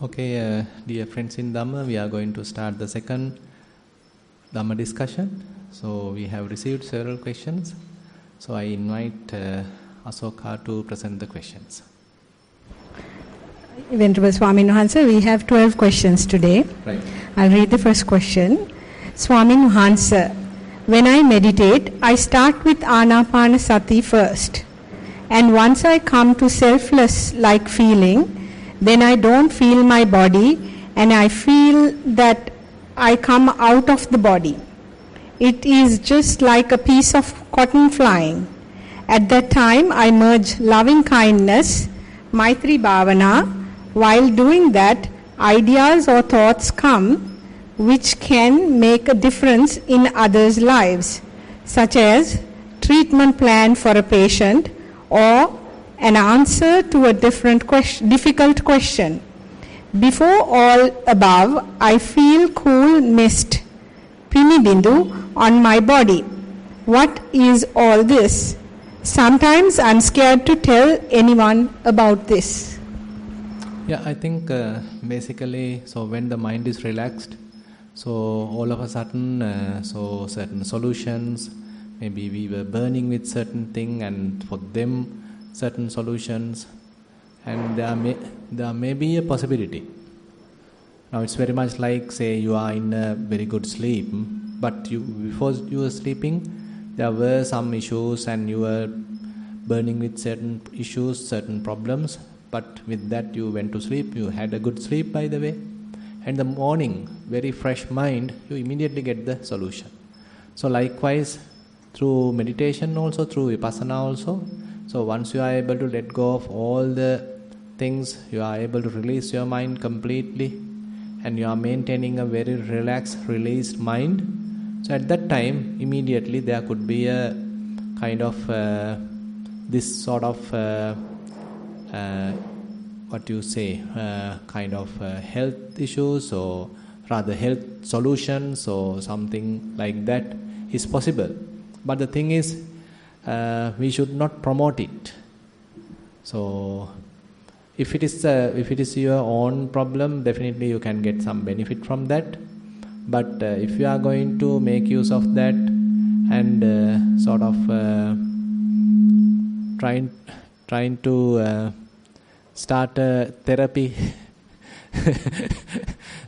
Okay, dear friends in Dhamma, we are going to start the second Dhamma discussion. So we have received several questions. So I invite Asoka to present the questions. Venerable Swamin Wahanse, we have 12 questions today. Right. I'll read the first question. Swamin Wahanse, when I meditate, I start with Anapanasati first. And once I come to selfless-like feeling, then I don't feel my body and I feel that I come out of the body. It is just like a piece of cotton flying. At that time, I merge loving kindness, Maitri Bhavana. While doing that, ideas or thoughts come which can make a difference in others' lives, such as treatment plan for a patient or an answer to a difficult question. Before all above, I feel cool mist, Pinibindu, on my body. What is all this? Sometimes I'm scared to tell anyone about this. Yeah, I think basically, so when the mind is relaxed, so all of a sudden, so certain solutions, maybe we were burning with certain thing, and for them, certain solutions, and there may be a possibility. Now it's very much like, say, you are in a very good sleep, but before you were sleeping, there were some issues, and you were burning with certain issues, certain problems. But with that, you went to sleep. You had a good sleep, by the way. And in the morning, very fresh mind, you immediately get the solution. So likewise, through meditation also, through Vipassana also. So once you are able to let go of all the things, you are able to release your mind completely, and you are maintaining a very relaxed, released mind. So at that time, immediately there could be a kind of this sort of kind of health issues, or rather health solutions, or something like that is possible. But the thing is, we should not promote it. So if it is your own problem, definitely you can get some benefit from that. But if you are going to make use of that and sort of trying to start a therapy,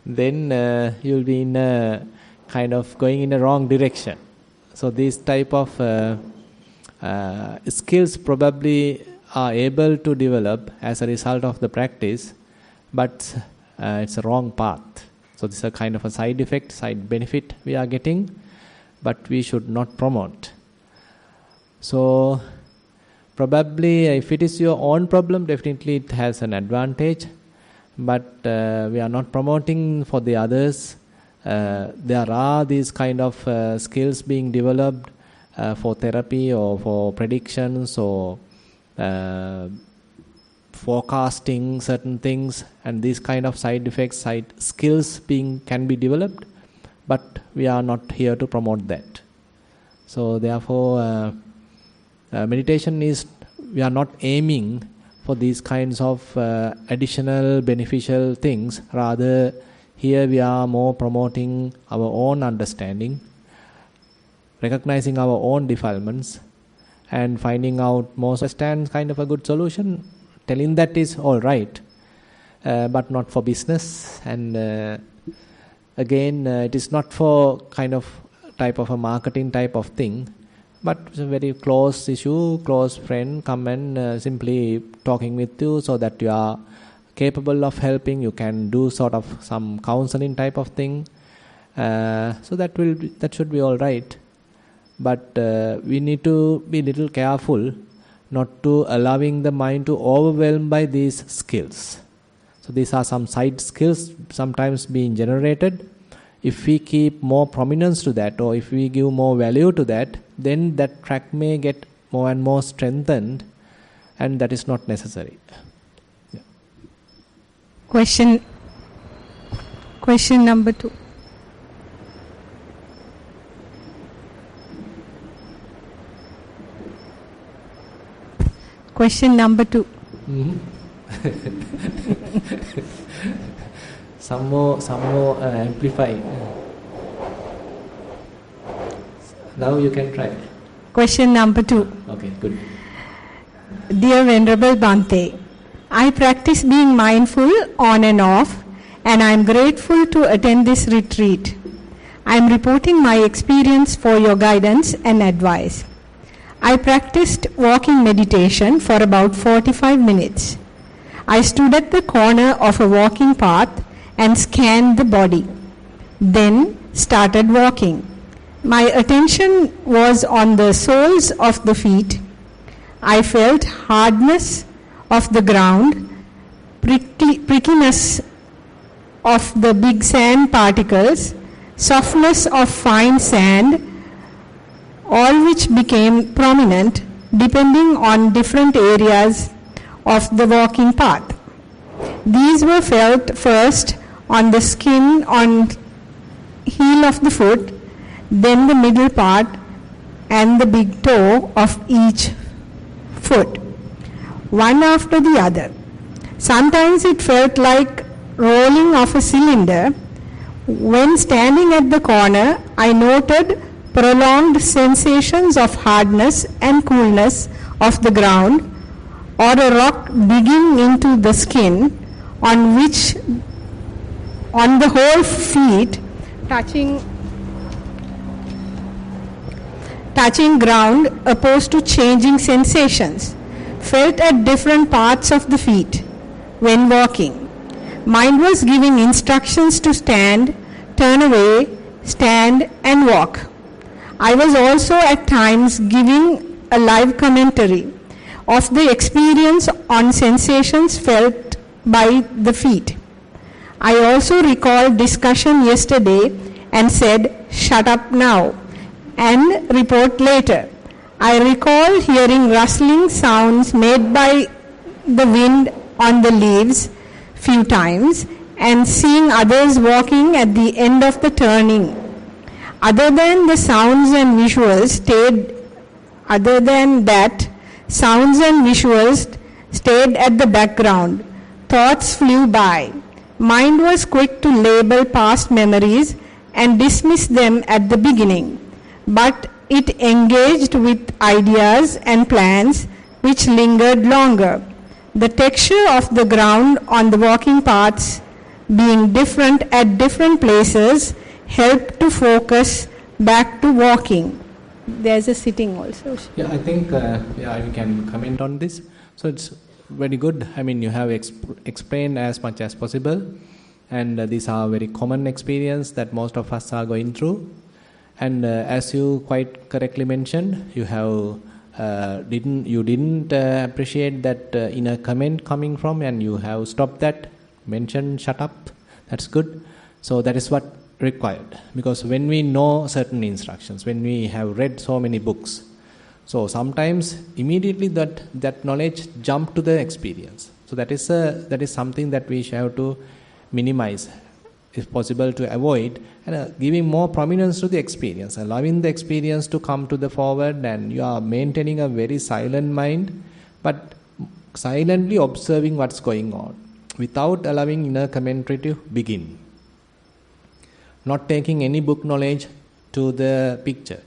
then you'll be in a kind of going in a wrong direction. So these type of skills probably are able to develop as a result of the practice, but it's a wrong path. So this is a kind of a side effect, side benefit we are getting, but we should not promote. So probably if it is your own problem, definitely it has an advantage, but we are not promoting for the others. There are these kind of skills being developed for therapy or for predictions or forecasting certain things, and these kind of side effects, side skills can be developed, but we are not here to promote that. So therefore, meditation is, we are not aiming for these kinds of additional beneficial things. Rather, here we are more promoting our own understanding, recognizing our own defilements, and finding out more understand kind of a good solution. Telling that is all right, but not for business. And again, it is not for kind of type of a marketing type of thing, but it's a very close issue, close friend come and simply talking with you so that you are capable of helping. You can do sort of some counseling type of thing. So that should be all right. But we need to be a little careful not to allowing the mind to overwhelm by these skills. So these are some side skills sometimes being generated. If we keep more prominence to that, or if we give more value to that, then that track may get more and more strengthened, and that is not necessary. Yeah. Question number 2. Question number 2. Mm-hmm. Some more amplify. Now you can try. Question number 2. Okay, good. Dear Venerable Bhante, I practice being mindful on and off, and I am grateful to attend this retreat. I am reporting my experience for your guidance and advice. I practiced walking meditation for about 45 minutes. I stood at the corner of a walking path and scanned the body, then started walking. My attention was on the soles of the feet. I felt hardness of the ground, prickiness of the big sand particles, softness of fine sand, all which became prominent depending on different areas of the walking path. These were felt first on the skin on heel of the foot, then the middle part and the big toe of each foot, one after the other. Sometimes it felt like rolling of a cylinder. When standing at the corner, I noted prolonged sensations of hardness and coolness of the ground, or a rock digging into the skin on which on the whole feet touching ground, opposed to changing sensations felt at different parts of the feet when walking. Mind was giving instructions to stand, turn away, stand and walk. I was also at times giving a live commentary of the experience on sensations felt by the feet. I also recalled discussion yesterday and said, "Shut up now," and report later. I recall hearing rustling sounds made by the wind on the leaves few times and seeing others walking at the end of the turning. Other than that, sounds and visuals stayed at the background. Thoughts flew by. Mind was quick to label past memories and dismiss them at the beginning, but it engaged with ideas and plans which lingered longer. The texture of the ground on the walking paths being different at different places helped to focus back to walking. There's a sitting also. Yeah, I think we can comment on this. So it's very good. I mean, you have explained as much as possible, and these are very common experience that most of us are going through. And as you quite correctly mentioned, you have didn't appreciate that inner comment coming from, and you have stopped that, mentioned shut up. That's good. So that is what required, because when we know certain instructions, when we have read so many books, so sometimes immediately that knowledge jump to the experience. So that is something that we have to minimize, if possible, to avoid, and giving more prominence to the experience, allowing the experience to come to the forward, and you are maintaining a very silent mind, but silently observing what's going on without allowing inner commentary to begin. Not taking any book knowledge to the picture.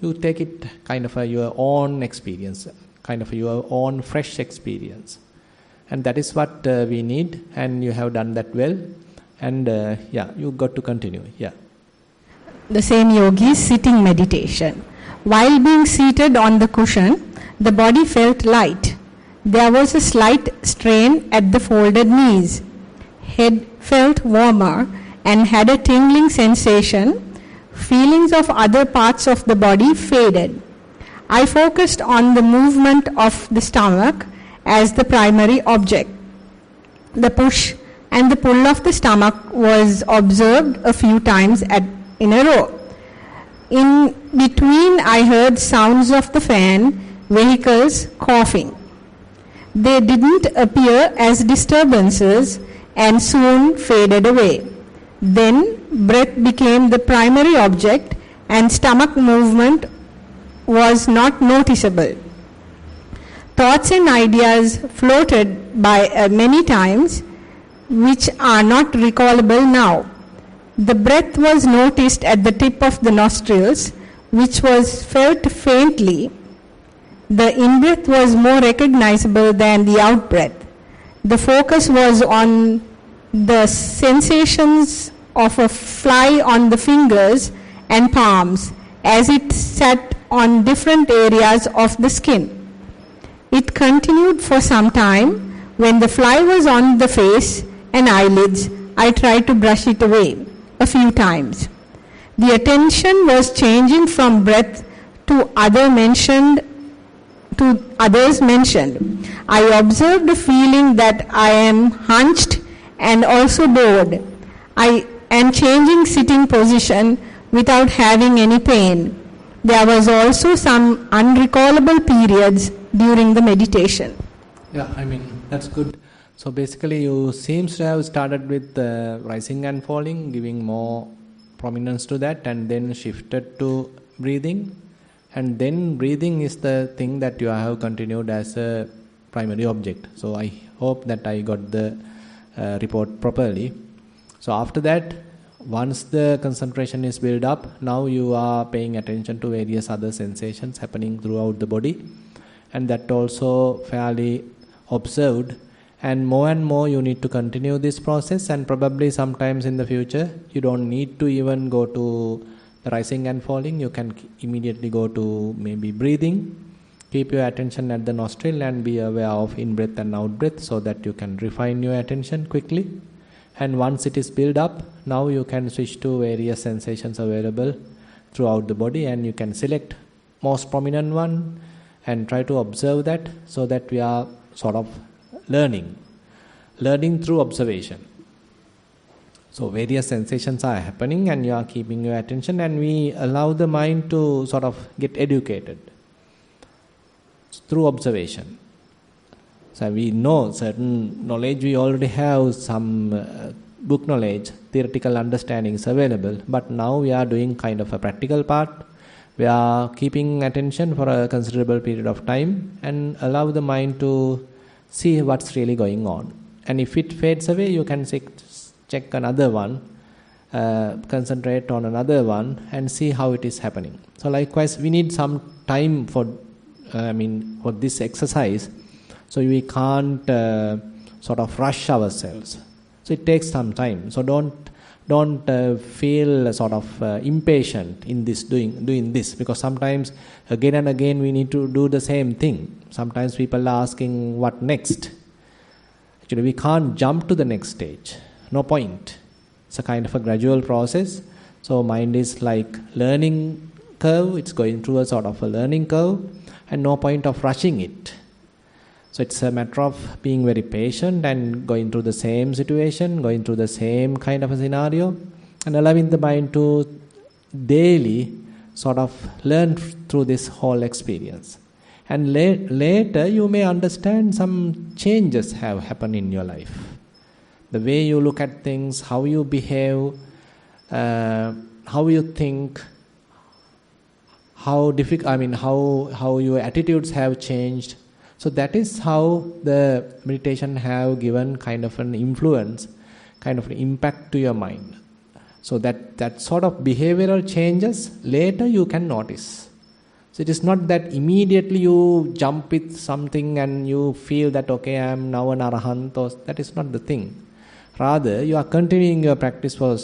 You take it kind of your own experience, kind of your own fresh experience. And that is what we need, and you have done that well. And you got to continue. Yeah. The same yogi's sitting meditation. While being seated on the cushion, the body felt light. There was a slight strain at the folded knees. Head felt warmer and had a tingling sensation. Feelings of other parts of the body faded. I focused on the movement of the stomach as the primary object. The push and the pull of the stomach was observed a few times in a row. In between, I heard sounds of the fan, vehicles, coughing. They didn't appear as disturbances and soon faded away. Then breath became the primary object and stomach movement was not noticeable. Thoughts and ideas floated by many times. which are not recallable now. The breath was noticed at the tip of the nostrils, which was felt faintly. The in-breath was more recognizable than the out-breath. The focus was on the sensations of a fly on the fingers and palms as it sat on different areas of the skin. It continued for some time. When the fly was on the face and eyelids, I tried to brush it away a few times. The attention was changing from breath to others mentioned. I observed the feeling that I am hunched and also bored. I am changing sitting position without having any pain. There was also some unrecallable periods during the meditation. Yeah, that's good. So basically you seems to have started with rising and falling, giving more prominence to that, and then shifted to breathing. And then breathing is the thing that you have continued as a primary object. So I hope that I got the report properly. So after that, once the concentration is built up, now you are paying attention to various other sensations happening throughout the body, and that also fairly observed. And more you need to continue this process, and probably sometimes in the future you don't need to even go to the rising and falling. You can immediately go to maybe breathing. Keep your attention at the nostril and be aware of in-breath and out-breath so that you can refine your attention quickly. And once it is built up, now you can switch to various sensations available throughout the body, and you can select most prominent one and try to observe that, so that we are sort of learning through observation. So various sensations are happening and you are keeping your attention, and we allow the mind to sort of get educated through observation. So we know certain knowledge, we already have some book knowledge, theoretical understandings available, but now we are doing kind of a practical part. We are keeping attention for a considerable period of time and allow the mind to see what's really going on. And if it fades away, you can check another one, concentrate on another one and see how it is happening. So likewise, we need some time for this exercise. So we can't sort of rush ourselves. So it takes some time. So don't feel sort of impatient in this doing this, because sometimes again and again we need to do the same thing. Sometimes people are asking what next. Actually, we can't jump to the next stage. No point. It's a kind of a gradual process. So mind is like learning curve. It's going through a sort of a learning curve, and no point of rushing it. So it's a matter of being very patient and going through the same situation, going through the same kind of a scenario, and allowing the mind to daily sort of learn through this whole experience. And later you may understand some changes have happened in your life. The way you look at things, how you behave, how you think, how your attitudes have changed. So that is how the meditation have given kind of an influence, kind of an impact to your mind. So that sort of behavioral changes later you can notice. So it is not that immediately you jump with something and you feel that okay, I am now an arahant, or that is not the thing. Rather, you are continuing your practice for a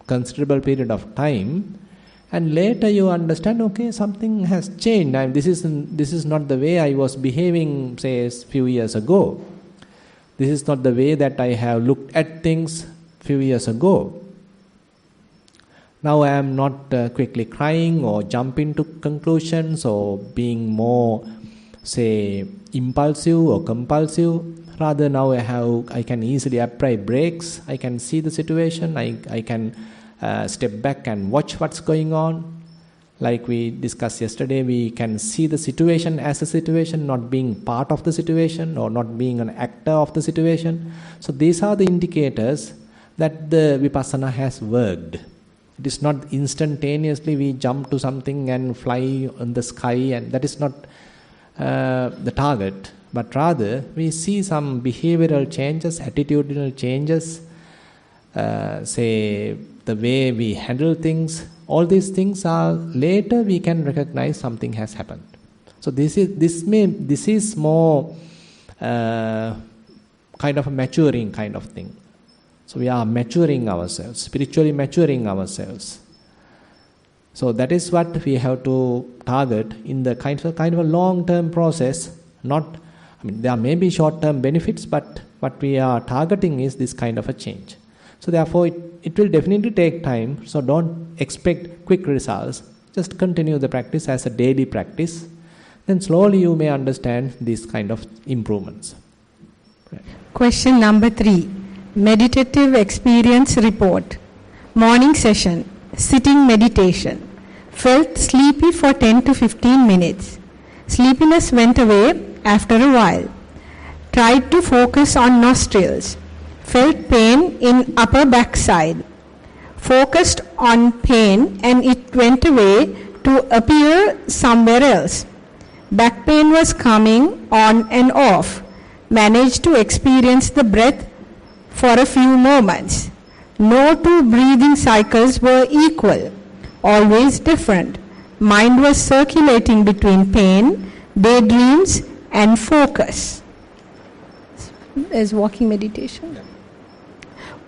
considerable period of time, and later you understand, okay, something has changed. This is not the way I was behaving, say, a few years ago. This is not the way that I have looked at things few years ago. Now I am not quickly crying or jumping to conclusions or being more, say, impulsive or compulsive. Rather, now I can easily apply brakes. I can see the situation. I can step back and watch what's going on. Like we discussed yesterday, we can see the situation as a situation, not being part of the situation or not being an actor of the situation. So these are the indicators that the Vipassana has worked. It is not instantaneously we jump to something and fly in the sky, and that is not the target. but rather we see some behavioral changes, attitudinal changes, say the way we handle things. All these things are later we can recognize something has happened. So this is more kind of a maturing kind of thing. So we are maturing ourselves, spiritually maturing ourselves. So that is what we have to target in the kind of a long-term process. There may be short-term benefits, but what we are targeting is this kind of a change. So therefore, it will definitely take time. So don't expect quick results. Just continue the practice as a daily practice. Then slowly you may understand these kind of improvements. Right. Question number 3. Meditative experience report. Morning session. Sitting meditation. Felt sleepy for 10 to 15 minutes. Sleepiness went away after a while. Tried to focus on nostrils. Felt pain in upper backside. Focused on pain and it went away to appear somewhere else. Back pain was coming on and off. Managed to experience the breath for a few moments. No two breathing cycles were equal, always different. Mind was circulating between pain, daydreams, and focus. As walking meditation.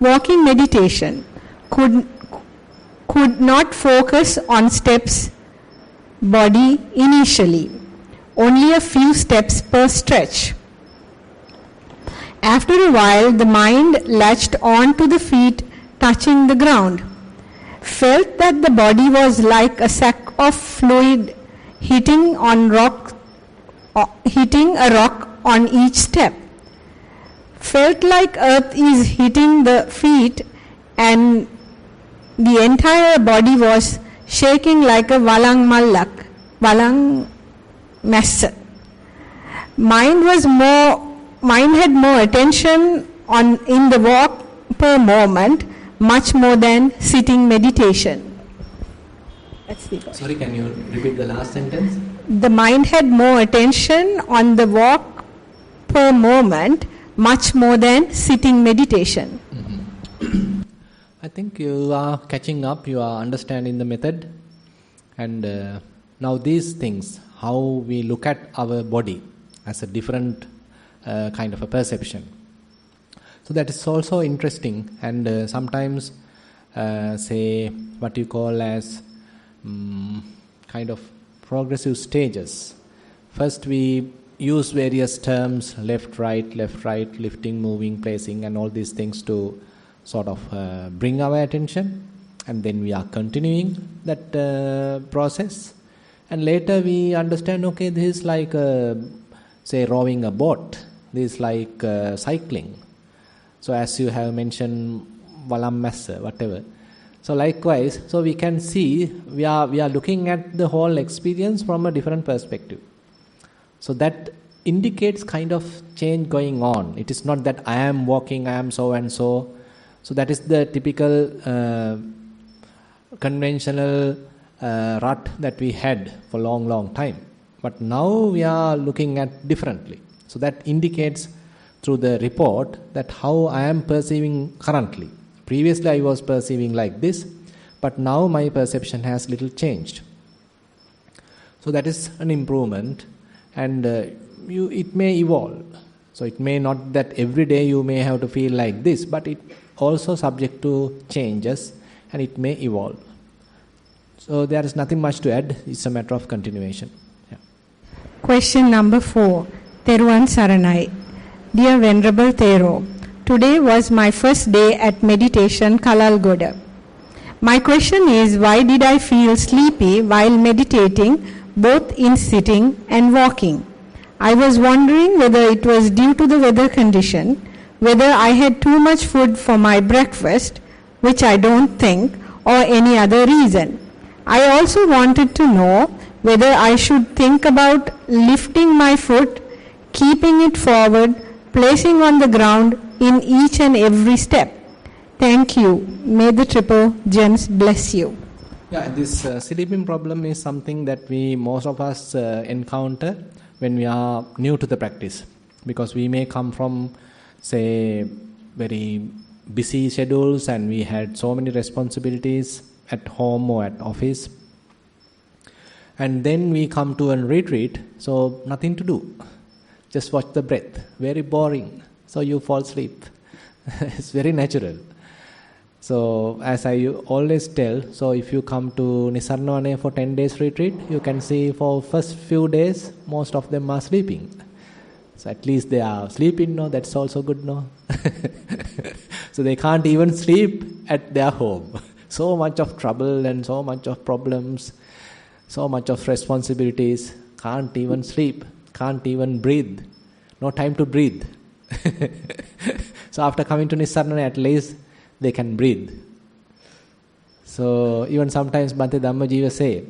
Walking meditation could not focus on steps, body initially. Only a few steps per stretch. After a while, the mind latched on to the feet touching the ground. Felt that the body was like a sack of fluid hitting a rock on each step. Felt like earth is hitting the feet and the entire body was shaking like a walang massa. Mind had more attention in the walk per moment, much more than sitting meditation. Sorry, can you repeat the last sentence? The mind had more attention on the walk per moment, much more than sitting meditation. Mm-hmm. I think you are catching up, you are understanding the method. And now these things, how we look at our body as a different kind of a perception. So that is also interesting, and sometimes say what you call as kind of progressive stages. First we use various terms, left, right, lifting, moving, placing, and all these things to sort of bring our attention, and then we are continuing that process, and later we understand, okay, this is like say rowing a boat, this is like cycling. So as you have mentioned, valam massa, whatever. So likewise, so we can see we are looking at the whole experience from a different perspective. So that indicates kind of change going on. It is not that I am walking, I am so and so. So that is the typical conventional rut that we had for long time. But now we are looking at differently. So that indicates through the report that how I am perceiving currently. Previously I was perceiving like this, but now my perception has little changed. So that is an improvement, and it may evolve. So it may not that every day you may have to feel like this, but it also subject to changes, and it may evolve. So there is nothing much to add. It's a matter of continuation. Yeah. Question number 4. Theruvan Saranai. Dear Venerable Thero, today was my first day at meditation Kalalgoda. My question is, why did I feel sleepy while meditating, both in sitting and walking? I was wondering whether it was due to the weather condition, whether I had too much food for my breakfast, which I don't think, or any other reason. I also wanted to know whether I should think about lifting my foot, keeping it forward, placing on the ground in each and every step. Thank you. May the triple gems bless you. Yeah, this sleeping problem is something that most of us encounter when we are new to the practice. because we may come from, say, very busy schedules, and we had so many responsibilities at home or at office, and then we come to a retreat, so nothing to do, just watch the breath, very boring, so you fall asleep. It's very natural. So as I always tell, so if you come to Nissarana for 10 days retreat, you can see for first few days most of them are sleeping. So at least they are sleeping, no? That's also good, no? So they can't even sleep at their home. So much of trouble and so much of problems, so much of responsibilities, can't even sleep, can't even breathe, no time to breathe. So after coming to Nissarana, at least they can breathe. So even sometimes Bhante Dhammajiva say,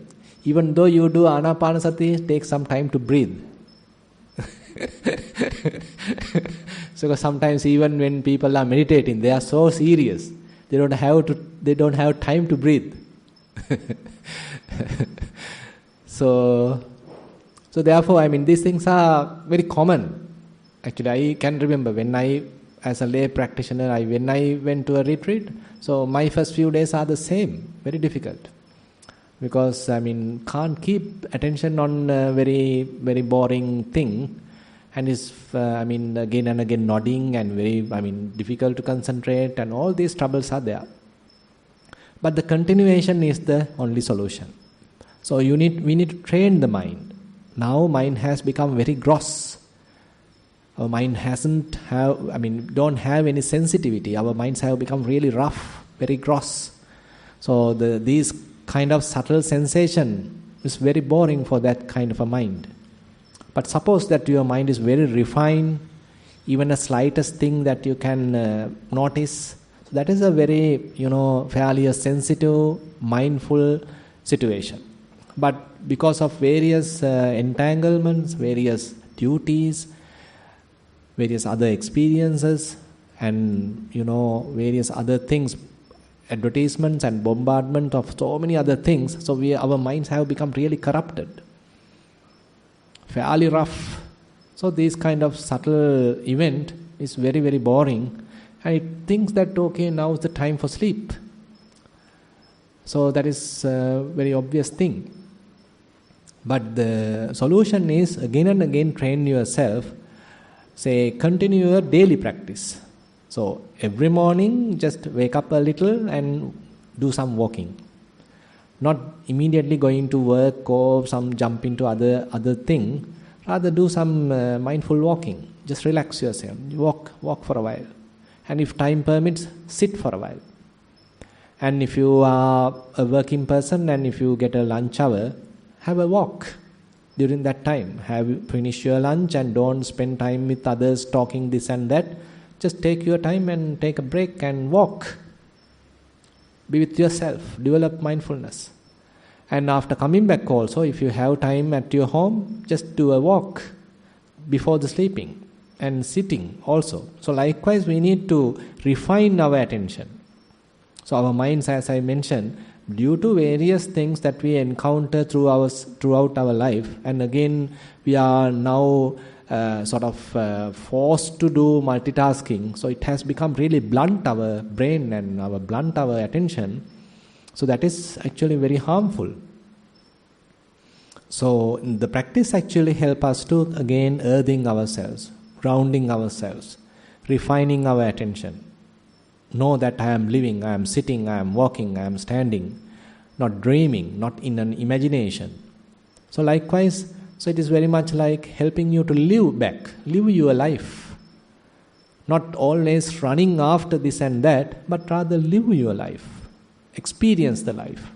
even though you do Anapanasati, take some time to breathe. So sometimes even when people are meditating, they are so serious, they don't have time to breathe. So therefore, I mean, these things are very common. Actually, I can remember when as a lay practitioner, when I went to a retreat, so my first few days are the same, very difficult. Because, I mean, can't keep attention on a very, very boring thing, and is, again and again nodding, and very, difficult to concentrate, and all these troubles are there. But the continuation is the only solution. So we need to train the mind. Now mind has become very gross. Our mind don't have any sensitivity. Our minds have become really rough, very gross. So these kind of subtle sensation is very boring for that kind of a mind. But suppose that your mind is very refined, even a slightest thing that you can notice, so that is a very, fairly a sensitive, mindful situation. But because of various entanglements, various duties, various other experiences, and various other things, advertisements and bombardment of so many other things, so our minds have become really corrupted, fairly rough. So this kind of subtle event is very, very boring, and it thinks that, okay, now is the time for sleep. So that is a very obvious thing. But the solution is, again and again, train yourself. Say, continue your daily practice. So every morning, just wake up a little and do some walking. Not immediately going to work or jump into other thing. Rather do some mindful walking. Just relax yourself. Walk for a while. And if time permits, sit for a while. And if you are a working person and if you get a lunch hour, have a walk. During that time, finish your lunch and don't spend time with others talking this and that. Just take your time and take a break and walk. Be with yourself. Develop mindfulness. And after coming back also, if you have time at your home, just do a walk before the sleeping and sitting also. So likewise, we need to refine our attention. So our minds, as I mentioned, due to various things that we encounter throughout our life, and again we are now forced to do multitasking, so it has become really blunt our brain and blunt our attention. So that is actually very harmful. So the practice actually helps us to again earthing ourselves, grounding ourselves, refining our attention. Know that I am living, I am sitting, I am walking, I am standing, not dreaming, not in an imagination. So likewise, so it is very much like helping you to live your life. Not always running after this and that, but rather live your life, experience the life.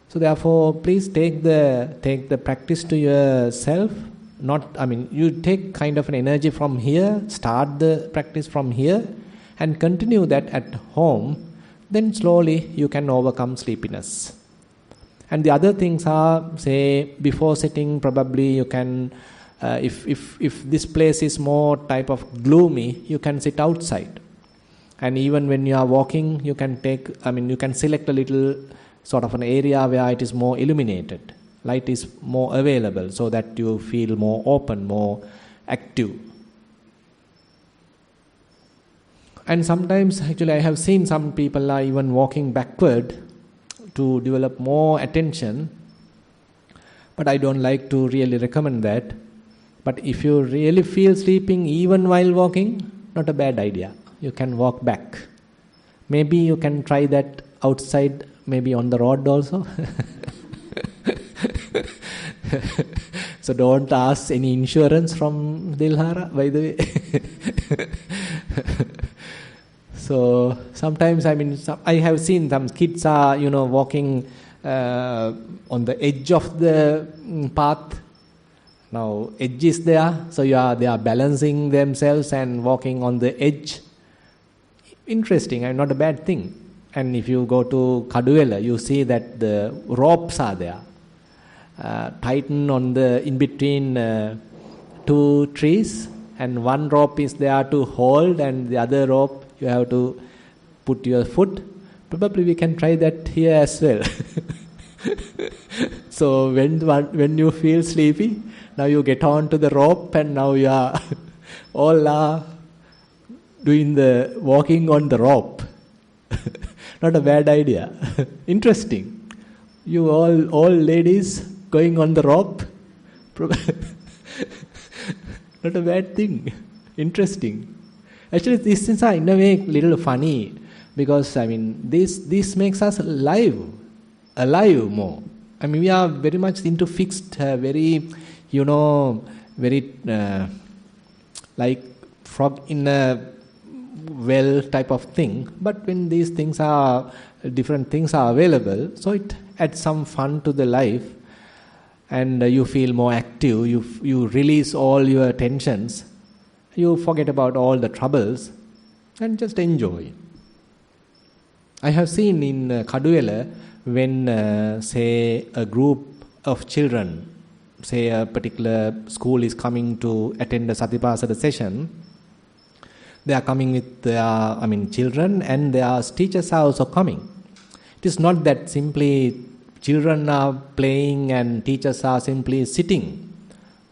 So therefore, please take the practice to yourself. You take kind of an energy from here, start the practice from here, and continue that at home. Then slowly you can overcome sleepiness. And the other things are, say, before sitting, probably you can, if this place is more type of gloomy, you can sit outside. And even when you are walking, you can select a little sort of an area where it is more illuminated. Light is more available so that you feel more open, more active. And sometimes, actually, I have seen some people are even walking backward to develop more attention. But I don't like to really recommend that. But if you really feel sleeping even while walking, not a bad idea. You can walk back. Maybe you can try that outside, maybe on the road also. So don't ask any insurance from Dilhara, by the way. So sometimes, I have seen some kids are, walking on the edge of the path. Now, edge is there, so they are balancing themselves and walking on the edge. Interesting, and not a bad thing. And if you go to Kaduela, you see that the ropes are there, tightened on in between two trees, and one rope is there to hold, and the other rope you have to put your foot. Probably we can try that here as well. So when you feel sleepy, now you get on to the rope, and now you are all are doing the walking on the rope. Not a bad idea. Interesting. You all ladies going on the rope. Not a bad thing. Interesting. Actually, these things are in a way little funny, because this makes us alive more. We are very much into fixed, very like frog in a well type of thing. But when these things are, different things are available, so it adds some fun to the life, and you feel more active, you release all your tensions, you forget about all the troubles, and just enjoy. I have seen in Kaduela, when say a group of children, say a particular school is coming to attend a Satipasada session, they are coming with their children, and their teachers are also coming. It is not that simply children are playing and teachers are simply sitting.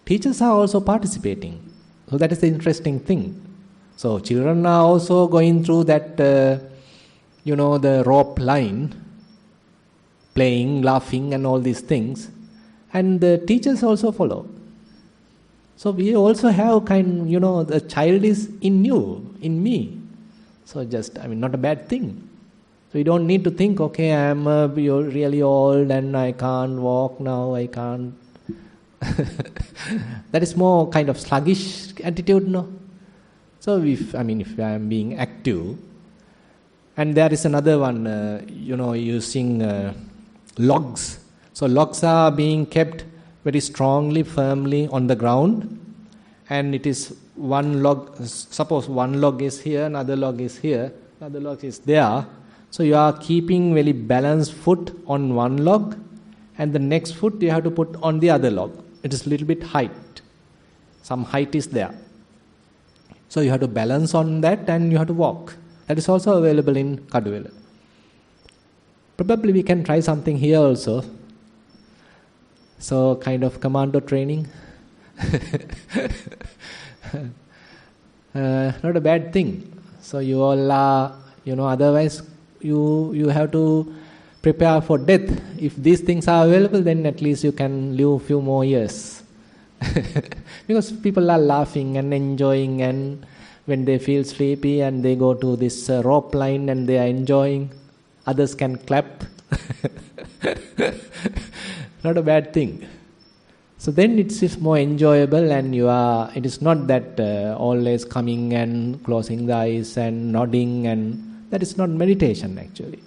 Teachers are also participating. So that is the interesting thing. So children are also going through that, the rope line, playing, laughing, and all these things. And the teachers also follow. So we also have the child is in you, in me. So just, not a bad thing. So you don't need to think, okay, you're really old and I can't walk now, I can't. That is more kind of sluggish attitude, no? So if I am being active, and there is another one, using logs. So logs are being kept very strongly, firmly on the ground, and it is one log. Suppose one log is here, another log is here, another log is there. So you are keeping very balanced foot on one log, and the next foot you have to put on the other log. It is a little bit height. Some height is there. So you have to balance on that, and you have to walk. That is also available in Kaduela. Probably we can try something here also. So kind of commando training. Not a bad thing. So you all are, otherwise you have to prepare for death. If these things are available, then at least you can live a few more years. Because people are laughing and enjoying, and when they feel sleepy and they go to this rope line and they are enjoying, others can clap. Not a bad thing. So then it's more enjoyable, and it is not that always coming and closing the eyes and nodding, and that is not meditation actually.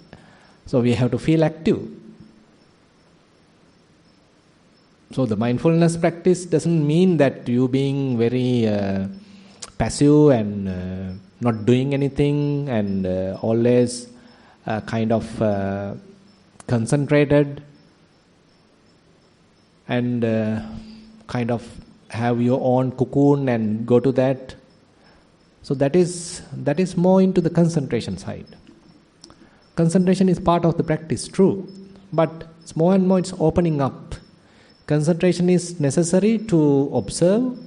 So we have to feel active. So the mindfulness practice doesn't mean that you being very passive and not doing anything and always kind of concentrated and kind of have your own cocoon and go to that. So that is more into the concentration side. Concentration is part of the practice, true, but it's more and more it's opening up. Concentration is necessary to observe,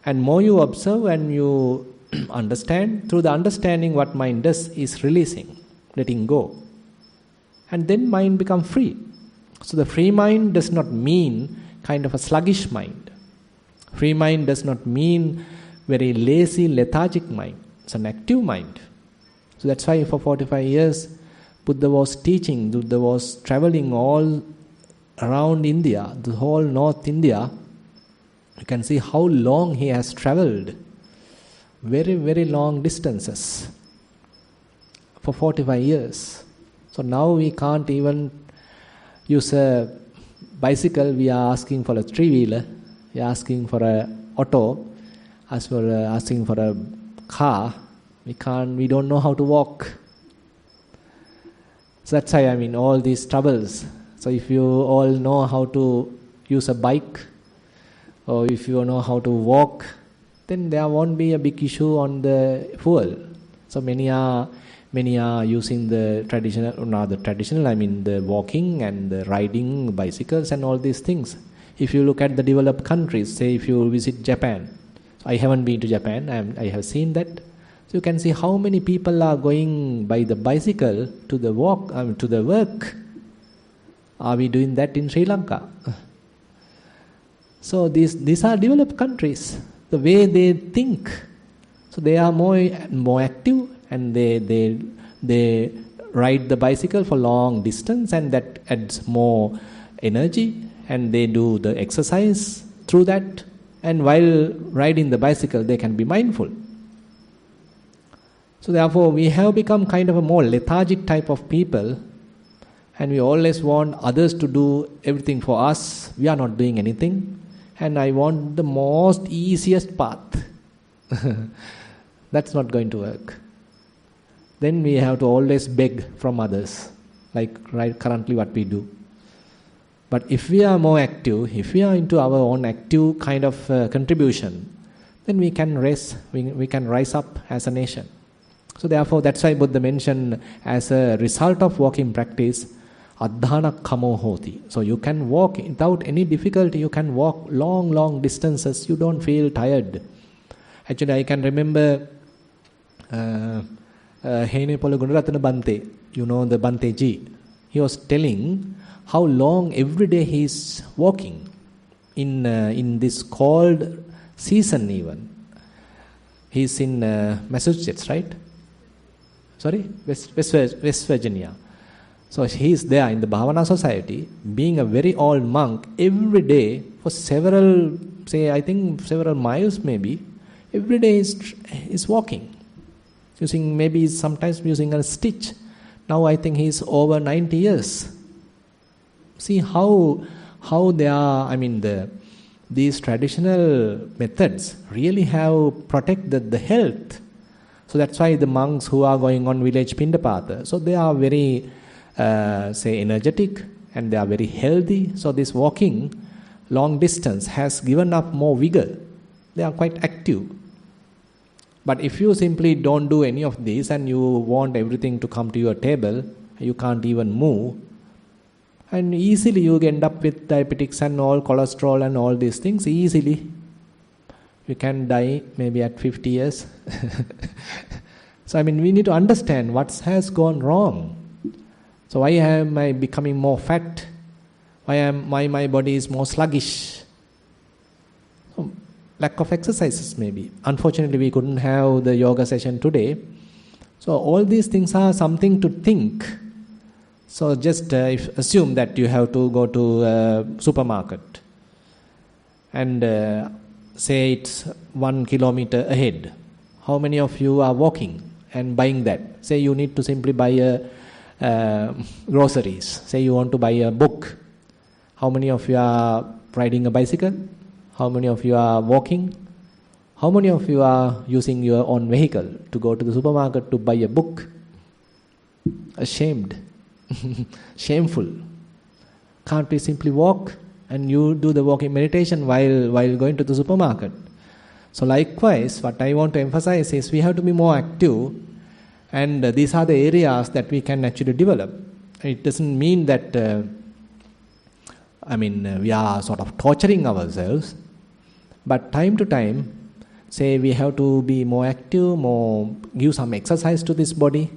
and more you observe and you understand. Through the understanding, what mind does is releasing, letting go. And then mind becomes free. So the free mind does not mean kind of a sluggish mind. Free mind does not mean very lazy, lethargic mind. It's an active mind. So that's why for 45 years, Buddha was teaching, Buddha was traveling all around India, the whole North India. You can see how long he has traveled. Very, very long distances for 45 years. So now we can't even use a bicycle, we are asking for a three-wheeler, we are asking for an auto, as for asking for a car. We don't know how to walk. So that's why, all these troubles. So if you all know how to use a bike, or if you know how to walk, then there won't be a big issue on the fuel. So many are using the the walking and the riding bicycles and all these things. If you look at the developed countries, say if you visit Japan, so I haven't been to Japan, I have seen that. So you can see how many people are going by the bicycle to the to the work. Are we doing that in Sri Lanka? So these are developed countries. The way they think, so they are more active, and they ride the bicycle for long distance, and that adds more energy, and they do the exercise through that, and while riding the bicycle they can be mindful. So therefore we have become kind of a more lethargic type of people, and we always want others to do everything for us. We are not doing anything, and I want the most easiest path. That's not going to work. Then we have to always beg from others, like right currently what we do. But if we are more active, if we are into our own active kind of contribution, then we can rise up as a nation. So therefore, that's why Buddha mentioned as a result of walking practice, Adhana kamo hoti. So you can walk without any difficulty, you can walk long distances, you don't feel tired. Actually, I can remember Henepolo Gunaratana Bante, you know the Bante Ji. He was telling how long every day he is walking in this cold season even. He is in Massachusetts, right? Sorry? West Virginia. So he is there in the Bhavana Society, being a very old monk, every day for several miles maybe, every day is walking. Sometimes using a stitch. Now I think he is over 90 years. See how they are, these traditional methods really have protected the health. So that's why the monks who are going on village Pindapata, so they are very, energetic, and they are very healthy. So this walking long distance has given up more vigor. They are quite active. But if you simply don't do any of these and you want everything to come to your table, you can't even move, and easily you end up with diabetics and all, cholesterol and all these things easily. You can die maybe at 50 years. So we need to understand what has gone wrong. So why am I becoming more fat? Why my body is more sluggish? So, lack of exercises maybe. Unfortunately, we couldn't have the yoga session today. So all these things are something to think. So just assume that you have to go to a supermarket, and say it's 1 kilometer ahead. How many of you are walking and buying that? Say you need to simply buy groceries. Say you want to buy a book. How many of you are riding a bicycle? How many of you are walking? How many of you are using your own vehicle to go to the supermarket to buy a book? Ashamed. Shameful. Can't we simply walk and you do the walking meditation while going to the supermarket? So likewise, what I want to emphasize is we have to be more active, and these are the areas that we can actually develop. It doesn't mean that we are sort of torturing ourselves, but time to time, say we have to be more active, give some exercise to this body,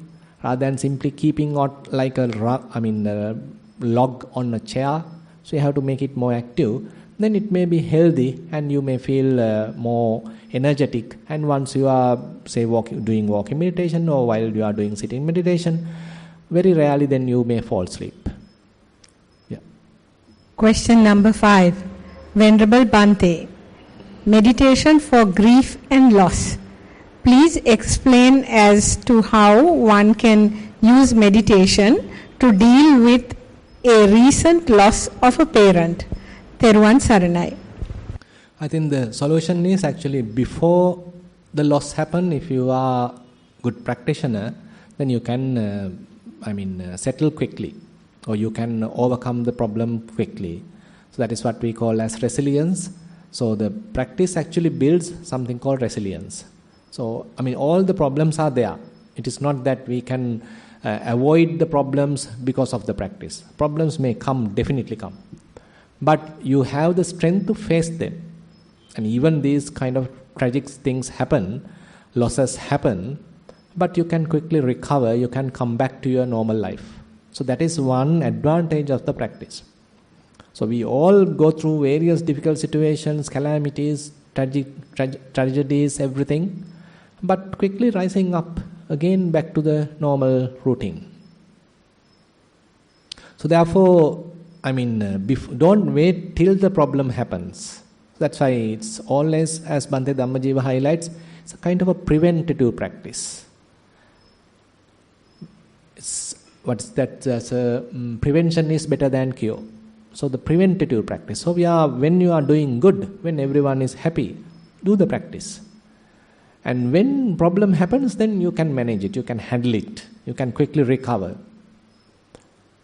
rather than simply keeping out like a log on a chair. So you have to make it more active. Then it may be healthy and you may feel more energetic. And once you are, say, doing walking meditation or while you are doing sitting meditation, very rarely then you may fall asleep. Yeah. Question number 5. Venerable Bhante, meditation for grief and loss. Please explain as to how one can use meditation to deal with a recent loss of a parent. Thero Saranai. I think the solution is actually before the loss happen. If you are good practitioner, then you can settle quickly, or you can overcome the problem quickly. So that is what we call as resilience. So the practice actually builds something called resilience. So all the problems are there. It is not that we can avoid the problems because of the practice. Problems may come, definitely come. But you have the strength to face them. And even these kind of tragic things happen, losses happen, but you can quickly recover, you can come back to your normal life. So that is one advantage of the practice. So we all go through various difficult situations, calamities, tragedies, everything, but quickly rising up again back to the normal routine. So therefore, don't wait till the problem happens. That's why it's always, as Bhante Dhammajiva highlights, it's a kind of a preventative practice. Prevention is better than cure. So the preventative practice. So when you are doing good, when everyone is happy, do the practice. And when problem happens, then you can manage it, you can handle it, you can quickly recover.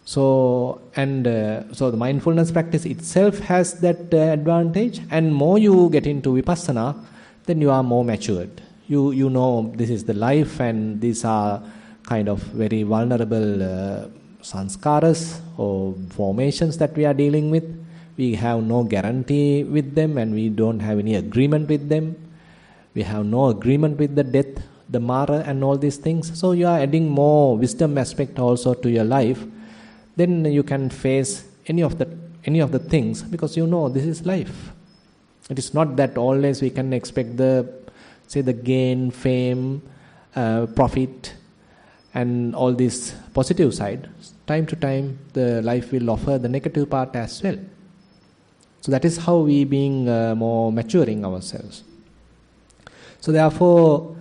So the mindfulness practice itself has that advantage, and more you get into Vipassana, then you are more matured. You know this is the life, and these are kind of very vulnerable sanskaras or formations that we are dealing with. We have no guarantee with them, and we don't have any agreement with them. We have no agreement with the death, the Mara, and all these things. So you are adding more wisdom aspect also to your life. Then you can face any of the things, because you know this is life. It is not that always we can expect the gain, fame, profit, and all this positive side. Time to time, the life will offer the negative part as well. So that is how we being more maturing ourselves. So therefore,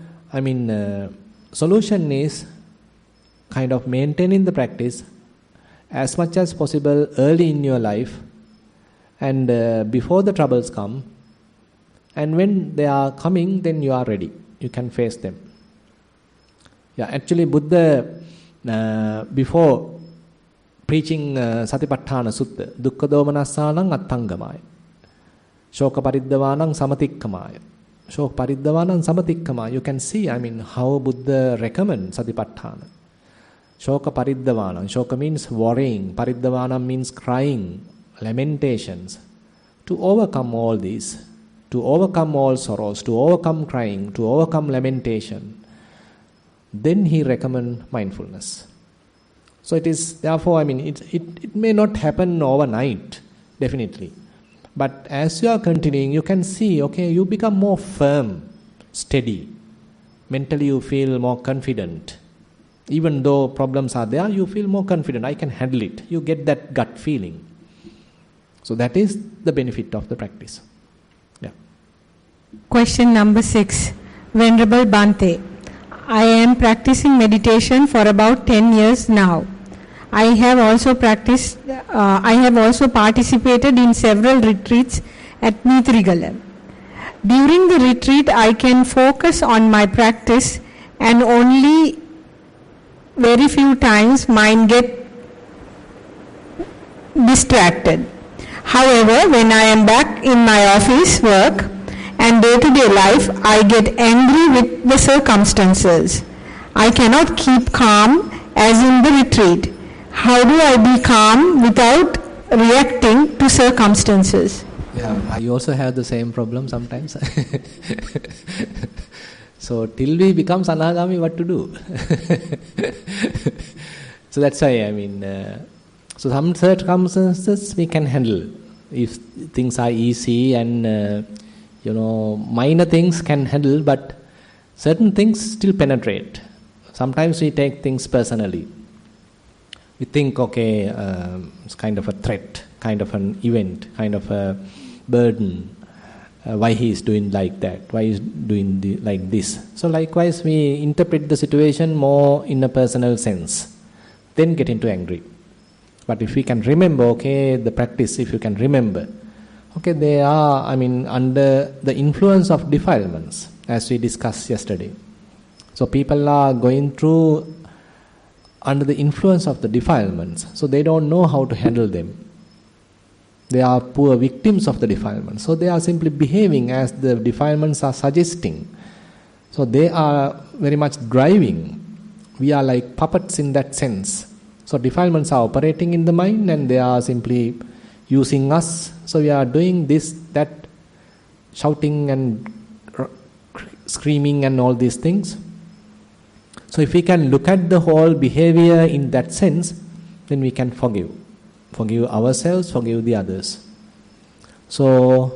solution is kind of maintaining the practice as much as possible early in your life, and before the troubles come, and when they are coming, then you are ready. You can face them. Yeah, actually Buddha, before preaching Satipatthana Sutta, Dukkha Domanassanam Attangamaya, Shoka Pariddavanam Samatikkamaya, Shoka Pariddavanam Samatikkamaya. You can see, how Buddha recommends Satipatthana. Shoka Pariddavanam. Shoka means worrying. Pariddavanam means crying, lamentations. To overcome all these, to overcome all sorrows, to overcome crying, to overcome lamentation, then he recommends mindfulness. So it is, therefore, it may not happen overnight, definitely. But as you are continuing, you can see, you become more firm, steady. Mentally you feel more confident. Even though problems are there, you feel more confident. I can handle it. You get that gut feeling. So that is the benefit of the practice. Yeah. Question number 6. Venerable Bhante, I am practicing meditation for about 10 years now. I have also participated in several retreats at Nithrigalam. During the retreat, I can focus on my practice, and only very few times mind get distracted. However, when I am back in my office work and day-to-day life, I get angry with the circumstances. I cannot keep calm as in the retreat. How do I be calm without reacting to circumstances? Yeah, I also have the same problem sometimes. So till we become Anagami, what to do? So that's why, so some circumstances we can handle. If things are easy and, minor things can handle, but certain things still penetrate. Sometimes we take things personally. We think, okay, it's kind of a threat, kind of an event, kind of a burden. Why he is doing like that? Why he is doing like this? So likewise, we interpret the situation more in a personal sense, then get into angry. But if we can remember, okay, the practice, if you can remember, okay, they are, under the influence of defilements, as we discussed yesterday. So people are going through under the influence of the defilements, so they don't know how to handle them. They are poor victims of the defilements, so they are simply behaving as the defilements are suggesting. So they are very much driving. We are like puppets in that sense. So defilements are operating in the mind and they are simply using us. So we are doing this, that, shouting and screaming and all these things. So if we can look at the whole behavior in that sense, then we can forgive. Forgive ourselves, forgive the others. So,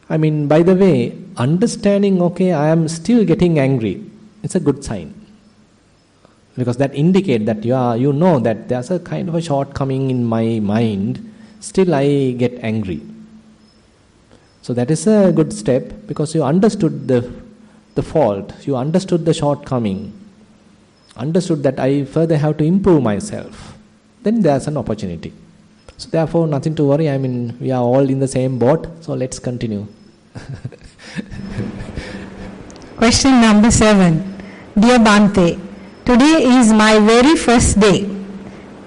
by the way, understanding, okay, I am still getting angry, it's a good sign. Because that indicates that you know that there's a kind of a shortcoming in my mind, still I get angry. So that is a good step, because you understood the fault, you understood the shortcoming, understood that I further have to improve myself. Then there's an opportunity. So therefore, nothing to worry. We are all in the same boat. So let's continue. Question number 7. Dear Bhante, today is my very first day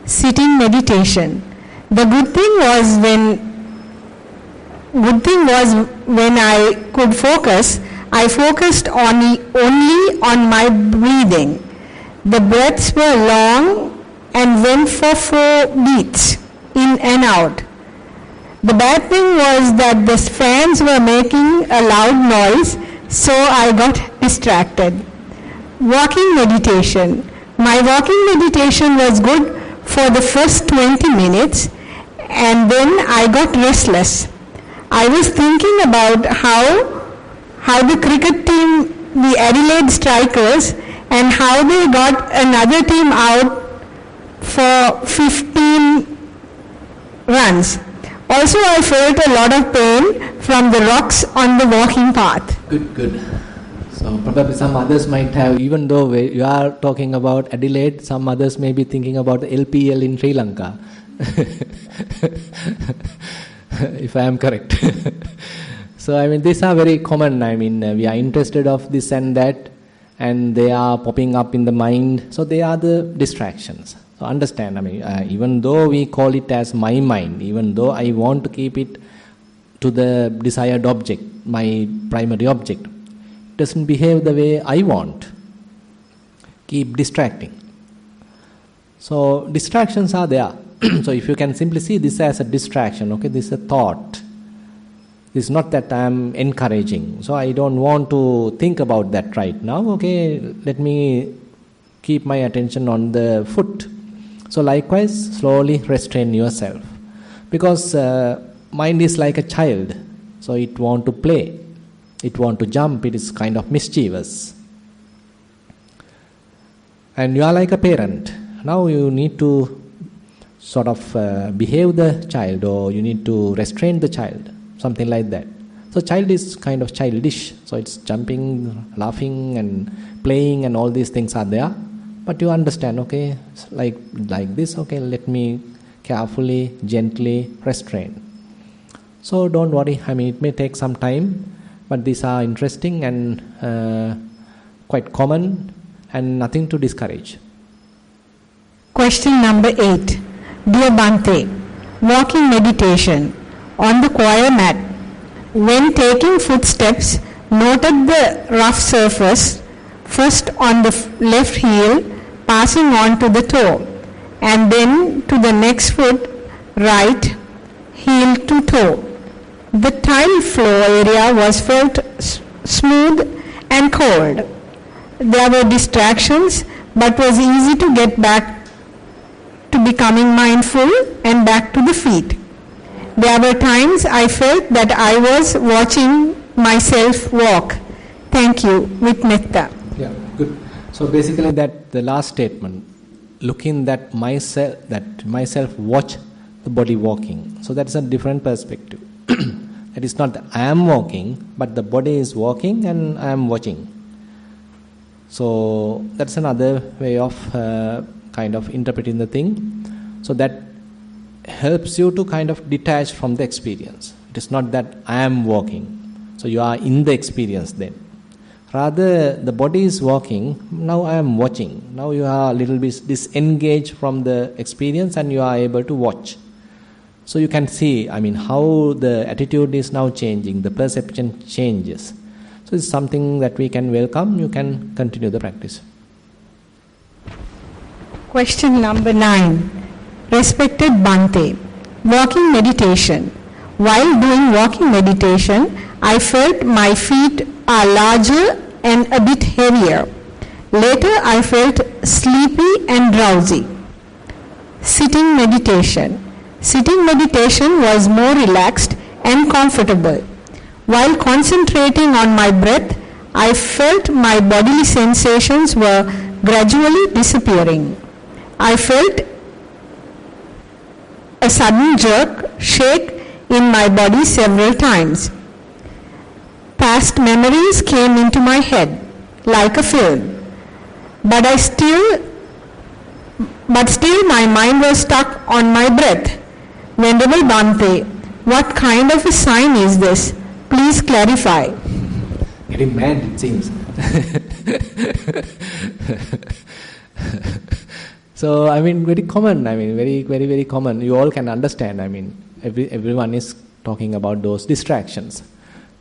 sitting meditation. The good thing was when I could focus, I focused only on my breathing. The breaths were long and went for 4 beats, in and out. The bad thing was that the fans were making a loud noise, so I got distracted. Walking meditation. My walking meditation was good for the first 20 minutes, and then I got restless. I was thinking about how the cricket team, the Adelaide Strikers, and how they got another team out for 15 runs. Also, I felt a lot of pain from the rocks on the walking path. Good. So probably some others might have, even though you are talking about Adelaide, some others may be thinking about the LPL in Sri Lanka. If I am correct. So these are very common. We are interested of this and that, and they are popping up in the mind. So they are the distractions. So understand, even though we call it as my mind, even though I want to keep it to the desired object, my primary object, it doesn't behave the way I want. Keep distracting. So distractions are there. So if you can simply see this as a distraction, okay, this is a thought. It's not that I am encouraging. So I don't want to think about that right now. Okay, let me keep my attention on the foot. So likewise, slowly restrain yourself. Because mind is like a child. So it want to play. It want to jump. It is kind of mischievous. And you are like a parent. Now you need to sort of behave the child, or you need to restrain the child. Something like that. So child is kind of childish. So it's jumping, laughing and playing and all these things are there. But you understand, okay, like this, okay, let me carefully, gently restrain. So don't worry, it may take some time, but these are interesting and quite common and nothing to discourage. Question number 8. Dear Bhante, walking meditation on the choir mat. When taking footsteps, noted the rough surface, first on the left heel, passing on to the toe, and then to the next foot, right heel to toe. The tile floor area was felt smooth and cold. There were distractions, but was easy to get back to becoming mindful and back to the feet. There were times I felt that I was watching myself walk. Thank you, with metta. Yeah, good. So basically that the last statement, looking that myself watch the body walking. So that's a different perspective. It is not that I am walking, but the body is walking and I am watching. So that's another way of kind of interpreting the thing. So that helps you to kind of detach from the experience. It is not that I am walking. So you are in the experience then. Rather, the body is walking, now I am watching. Now you are a little bit disengaged from the experience and you are able to watch. So you can see, how the attitude is now changing, the perception changes. So it's something that we can welcome, you can continue the practice. Question number 9. Respected Bhante, walking meditation. While doing walking meditation, I felt my feet are larger and a bit heavier. Later I felt sleepy and drowsy. Sitting meditation. Sitting meditation was more relaxed and comfortable. While concentrating on my breath, I felt my bodily sensations were gradually disappearing. I felt a sudden jerk, shake in my body several times. Past memories came into my head like a film, but still my mind was stuck on my breath. Venerable Bhante, what kind of a sign is this? Please clarify. Getting mad, it seems. So, very common, very common. You all can understand, everyone is talking about those distractions.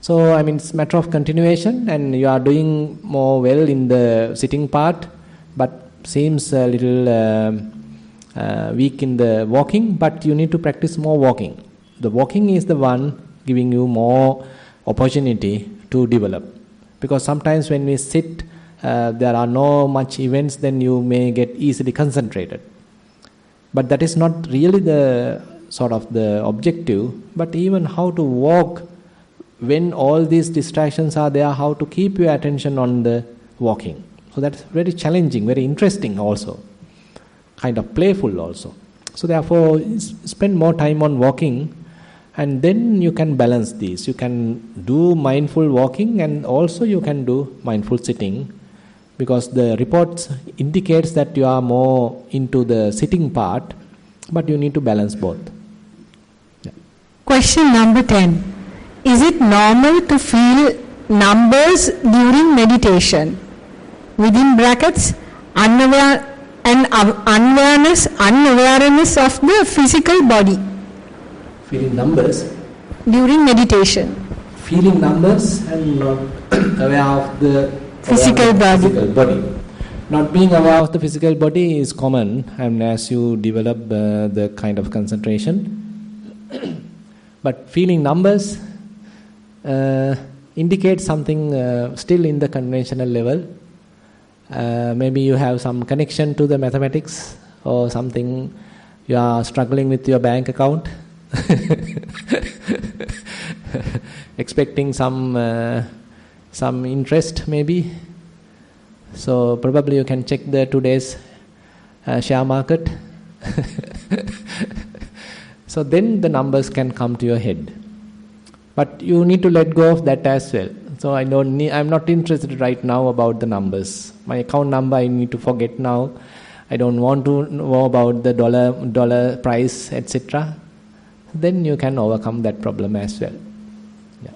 So, it's a matter of continuation and you are doing more well in the sitting part, but seems a little weak in the walking, but you need to practice more walking. The walking is the one giving you more opportunity to develop. Because sometimes when we sit, there are no much events, then you may get easily concentrated. But that is not really the sort of the objective, but even how to walk when all these distractions are there, how to keep your attention on the walking. So that's very challenging, very interesting also, kind of playful also. So therefore, spend more time on walking and then you can balance these. You can do mindful walking and also you can do mindful sitting, because the reports indicates that you are more into the sitting part, but you need to balance both. Yeah. Question number 10. Is it normal to feel numbers during meditation? Within brackets, unawareness of the physical body. Feeling numbers? During meditation. Feeling numbers and not aware of the physical body. Not being aware of the physical body is common, and as you develop the kind of concentration. But feeling numbers indicates something still in the conventional level. Maybe you have some connection to the mathematics or something. You are struggling with your bank account, expecting some interest maybe. So probably you can check the today's share market. So then the numbers can come to your head. But you need to let go of that as well. So I'm not interested right now about the numbers. My account number I need to forget now. I don't want to know about the dollar price, etc. Then you can overcome that problem as well. Yeah.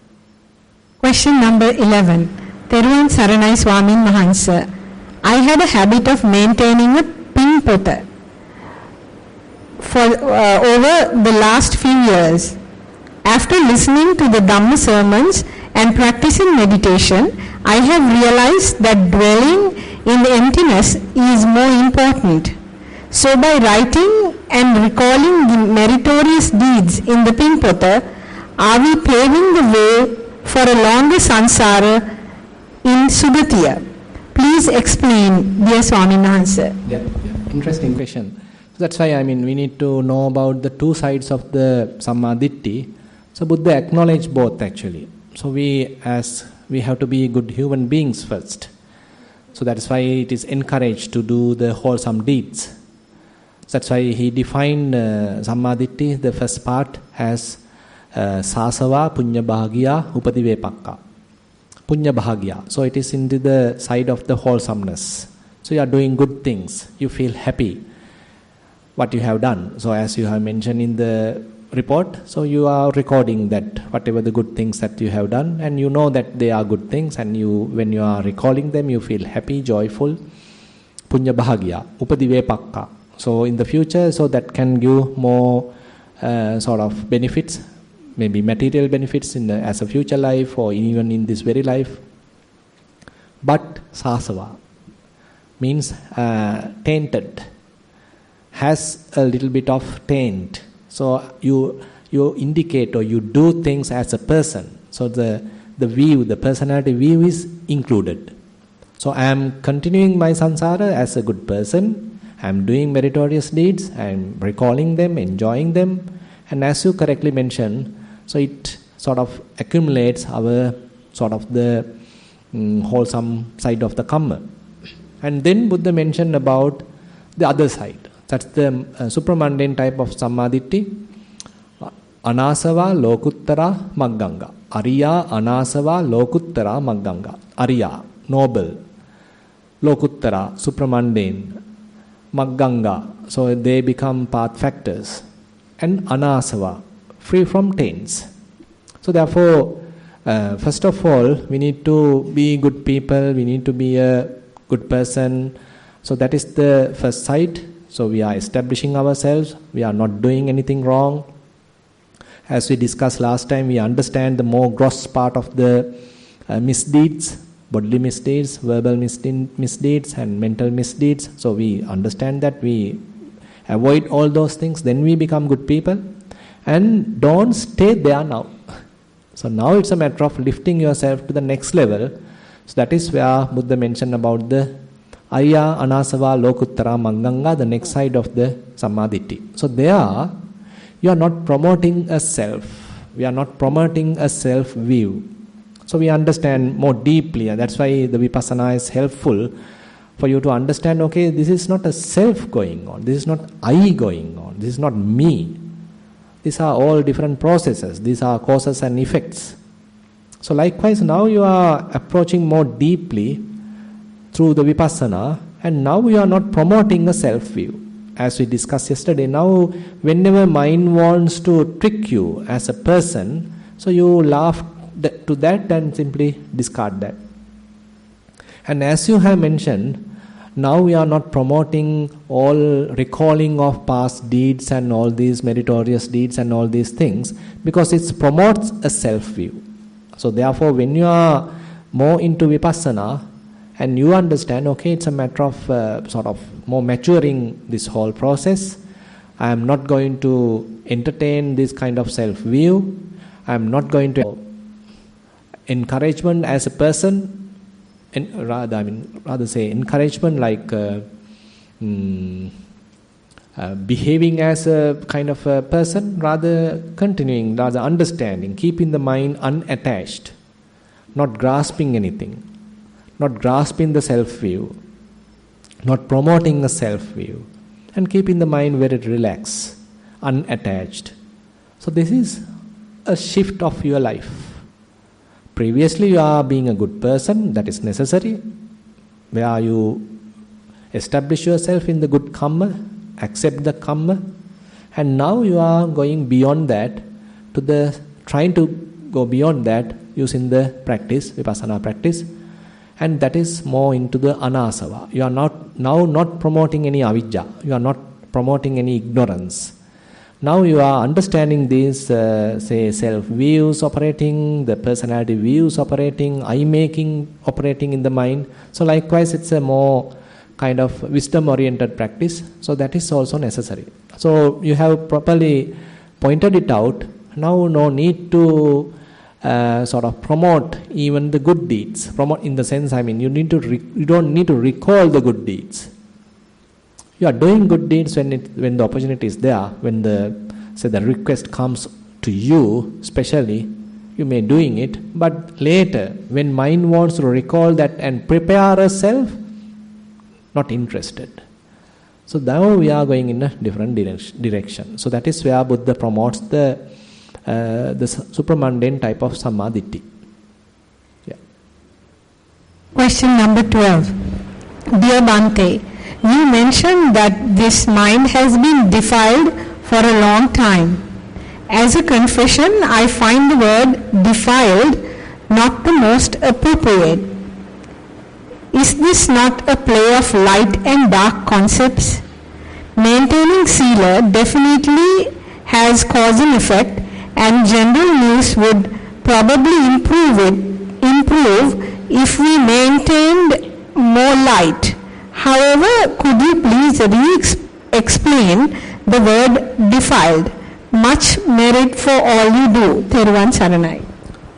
Question number 11. Thero Saranai Swamin Mahansa. I had a habit of maintaining a pin pota for over the last few years. After listening to the Dhamma sermons and practicing meditation, I have realized that dwelling in emptiness is more important. So by writing and recalling the meritorious deeds in the Pimpota, are we paving the way for a longer samsara in Sugatiya? Please explain, dear Swaminathan. Yeah, interesting question. So that's why we need to know about the two sides of the Sammaditthi. So Buddha acknowledged both actually. So we have to be good human beings first. So that's why it is encouraged to do the wholesome deeds. That's why he defined Sammaditthi, the first part, as Sasava, Punya Bhagya, Upadivepakka. Punya Bhagya. So it is into the side of the wholesomeness. So you are doing good things. You feel happy what you have done. So as you have mentioned in the report, so you are recording that whatever the good things that you have done, and you know that they are good things, and when you are recalling them, you feel happy, joyful. Punya Bhagya, Upadivepakka. So in the future, so that can give more sort of benefits, maybe material benefits as a future life or even in this very life. But Sasava means tainted, has a little bit of taint. So you indicate or you do things as a person. So the view, the personality view is included. So I am continuing my samsara as a good person. I am doing meritorious deeds. I am recalling them, enjoying them. And as you correctly mentioned, so it sort of accumulates our sort of the wholesome side of the karma. And then Buddha mentioned about the other side. That's the supramundane type of Sammaditthi. Anasava Lokuttara Magganga. Ariya Anasava Lokuttara Magganga. Ariya, noble. Lokuttara, supramundane. Magganga, so they become path factors. And Anasava, free from taints. So therefore, first of all, we need to be good people, we need to be a good person. So that is the first side. So we are establishing ourselves, we are not doing anything wrong. As we discussed last time, we understand the more gross part of the misdeeds, bodily misdeeds, verbal misdeeds and mental misdeeds. So we understand that, we avoid all those things, then we become good people. And don't stay there now. So now it's a matter of lifting yourself to the next level. So that is where Buddha mentioned about the Ariya Anasava Lokuttara Magganga, the next side of the Sammaditthi. So there, you are not promoting a self. We are not promoting a self-view. So we understand more deeply, and that's why the Vipassana is helpful for you to understand, okay, this is not a self going on, this is not I going on, this is not me. These are all different processes, these are causes and effects. So likewise, now you are approaching more deeply through the Vipassana, and now you are not promoting a self-view. As we discussed yesterday, now whenever mind wants to trick you as a person, so you laugh to that and simply discard that. And as you have mentioned, now we are not promoting all recalling of past deeds and all these meritorious deeds and all these things, because it promotes a self-view. So therefore, when you are more into Vipassana and you understand, okay, it's a matter of sort of more maturing this whole process. I am not going to entertain this kind of self-view. I am not going to encouragement as a person, rather say encouragement like behaving as a kind of a person, rather continuing, rather understanding, keeping the mind unattached, not grasping anything, not grasping the self-view, not promoting a self-view, and keeping the mind very relaxed, unattached. So this is a shift of your life. Previously you are being a good person, that is necessary, where you establish yourself in the good karma, accept the karma, and now you are going beyond that to the, trying to go beyond that using the practice, Vipassana practice, and that is more into the anasava. You are not promoting any avijja, you are not promoting any ignorance. Now you are understanding these, say, self-views operating, the personality views operating, I-making operating in the mind. So likewise, it's a more kind of wisdom-oriented practice. So that is also necessary. So you have properly pointed it out, Now no need to sort of promote even the good deeds. Promote in the sense, you don't need to recall the good deeds. You are doing good deeds when the opportunity is there, when the request comes to you, especially, you may doing it, but later, when mind wants to recall that and prepare herself, not interested. So now we are going in a different direction. So that is where Buddha promotes the supramundane type of samadhi. Yeah. Question number 12. Dear Bhante, you mentioned that this mind has been defiled for a long time. As a confession, I find the word defiled not the most appropriate. Is this not a play of light and dark concepts? Maintaining sila definitely has cause and effect, and general use would probably improve if we maintained more light. However, could you please explain the word defiled? Much merit for all you do. Theruvan Saranai.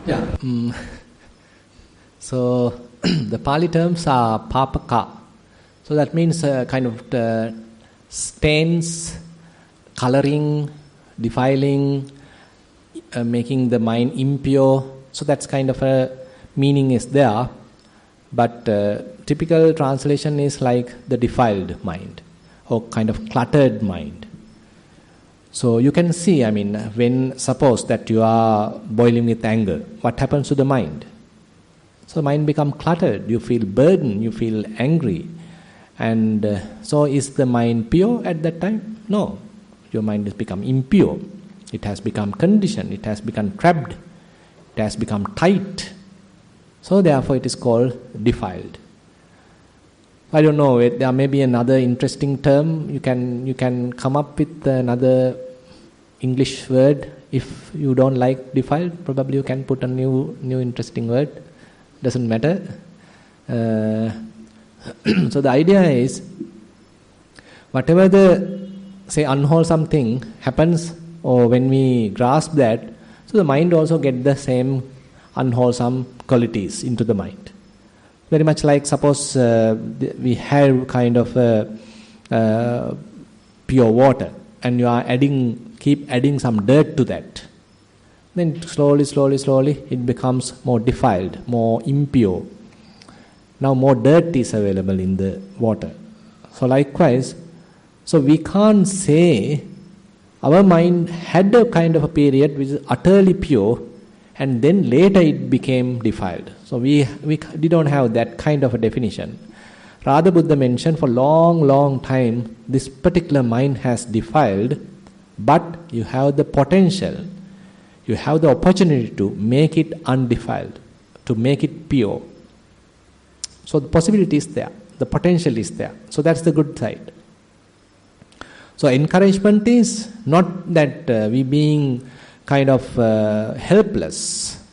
Yeah. So the Pali terms are papaka. So that means kind of stains, coloring, defiling, making the mind impure. So that's kind of a meaning is there. But typical translation is like the defiled mind or kind of cluttered mind. So you can see, when suppose that you are boiling with anger, what happens to the mind? So the mind becomes cluttered, you feel burdened, you feel angry. And so is the mind pure at that time? No. Your mind has become impure. It has become conditioned, it has become trapped, it has become tight. So therefore it is called defiled. I don't know, there may be another interesting term. You can come up with another English word. If you don't like defiled, probably you can put a new interesting word. Doesn't matter. So the idea is, whatever the unwholesome thing happens, or when we grasp that, so the mind also get the same unwholesome qualities into the mind. Very much like suppose we have kind of pure water, and you are keep adding some dirt to that. Then slowly it becomes more defiled, more impure. Now more dirt is available in the water. So likewise, so we can't say our mind had a kind of a period which is utterly pure, and then later it became defiled. So we don't have that kind of a definition. Rather, Buddha mentioned for long time, this particular mind has defiled, but you have the potential, you have the opportunity to make it undefiled, to make it pure. So the possibility is there, the potential is there. So that's the good side. So encouragement is not that we being kind of helpless.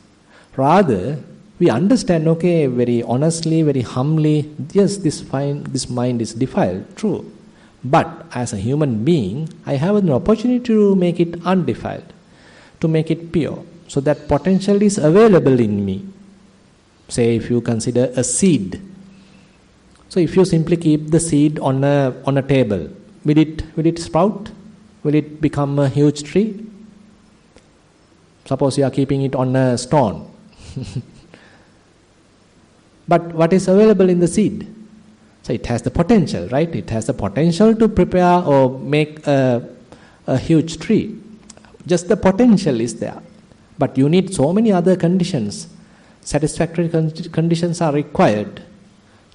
Rather, we understand, okay, very honestly, very humbly, yes, this mind is defiled, true. But as a human being, I have an opportunity to make it undefiled, to make it pure. So that potential is available in me. Say if you consider a seed. So if you simply keep the seed on a table, will it sprout? Will it become a huge tree? Suppose you are keeping it on a stone. But what is available in the seed? So it has the potential, right? It has the potential to prepare or make a huge tree. Just the potential is there. But you need so many other conditions. Satisfactory conditions are required.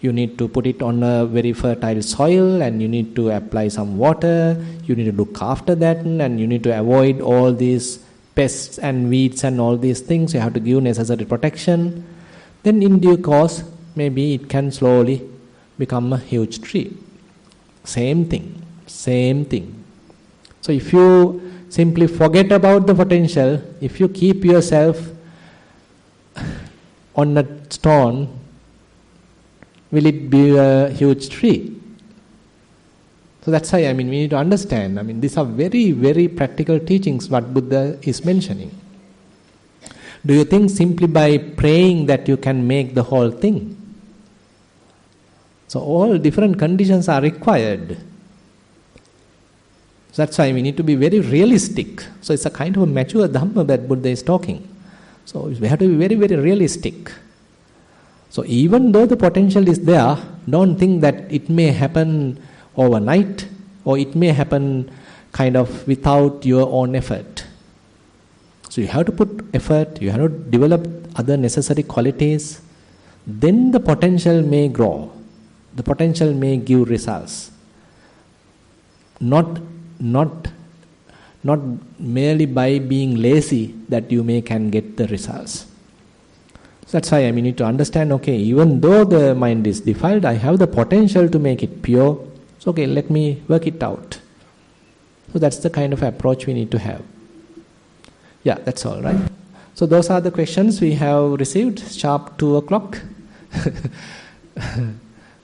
You need to put it on a very fertile soil, and you need to apply some water. You need to look after that, and you need to avoid all these pests and weeds and all these things. You have to give necessary protection. Then in due course, maybe it can slowly become a huge tree. Same thing. So if you simply forget about the potential, if you keep yourself on a stone, will it be a huge tree? So that's why, we need to understand. These are very, very practical teachings what Buddha is mentioning. Do you think simply by praying that you can make the whole thing? So all different conditions are required. So that's why we need to be very realistic. So it's a kind of a mature Dhamma that Buddha is talking. So we have to be very, very realistic. So even though the potential is there, don't think that it may happen overnight, or it may happen kind of without your own effort. So you have to put effort, you have to develop other necessary qualities, then the potential may grow. The potential may give results. Not merely by being lazy that you can get the results. So that's why we need to understand, okay, even though the mind is defiled, I have the potential to make it pure. So okay, let me work it out. So that's the kind of approach we need to have. Yeah, that's all right. So those are the questions we have received, sharp 2 o'clock.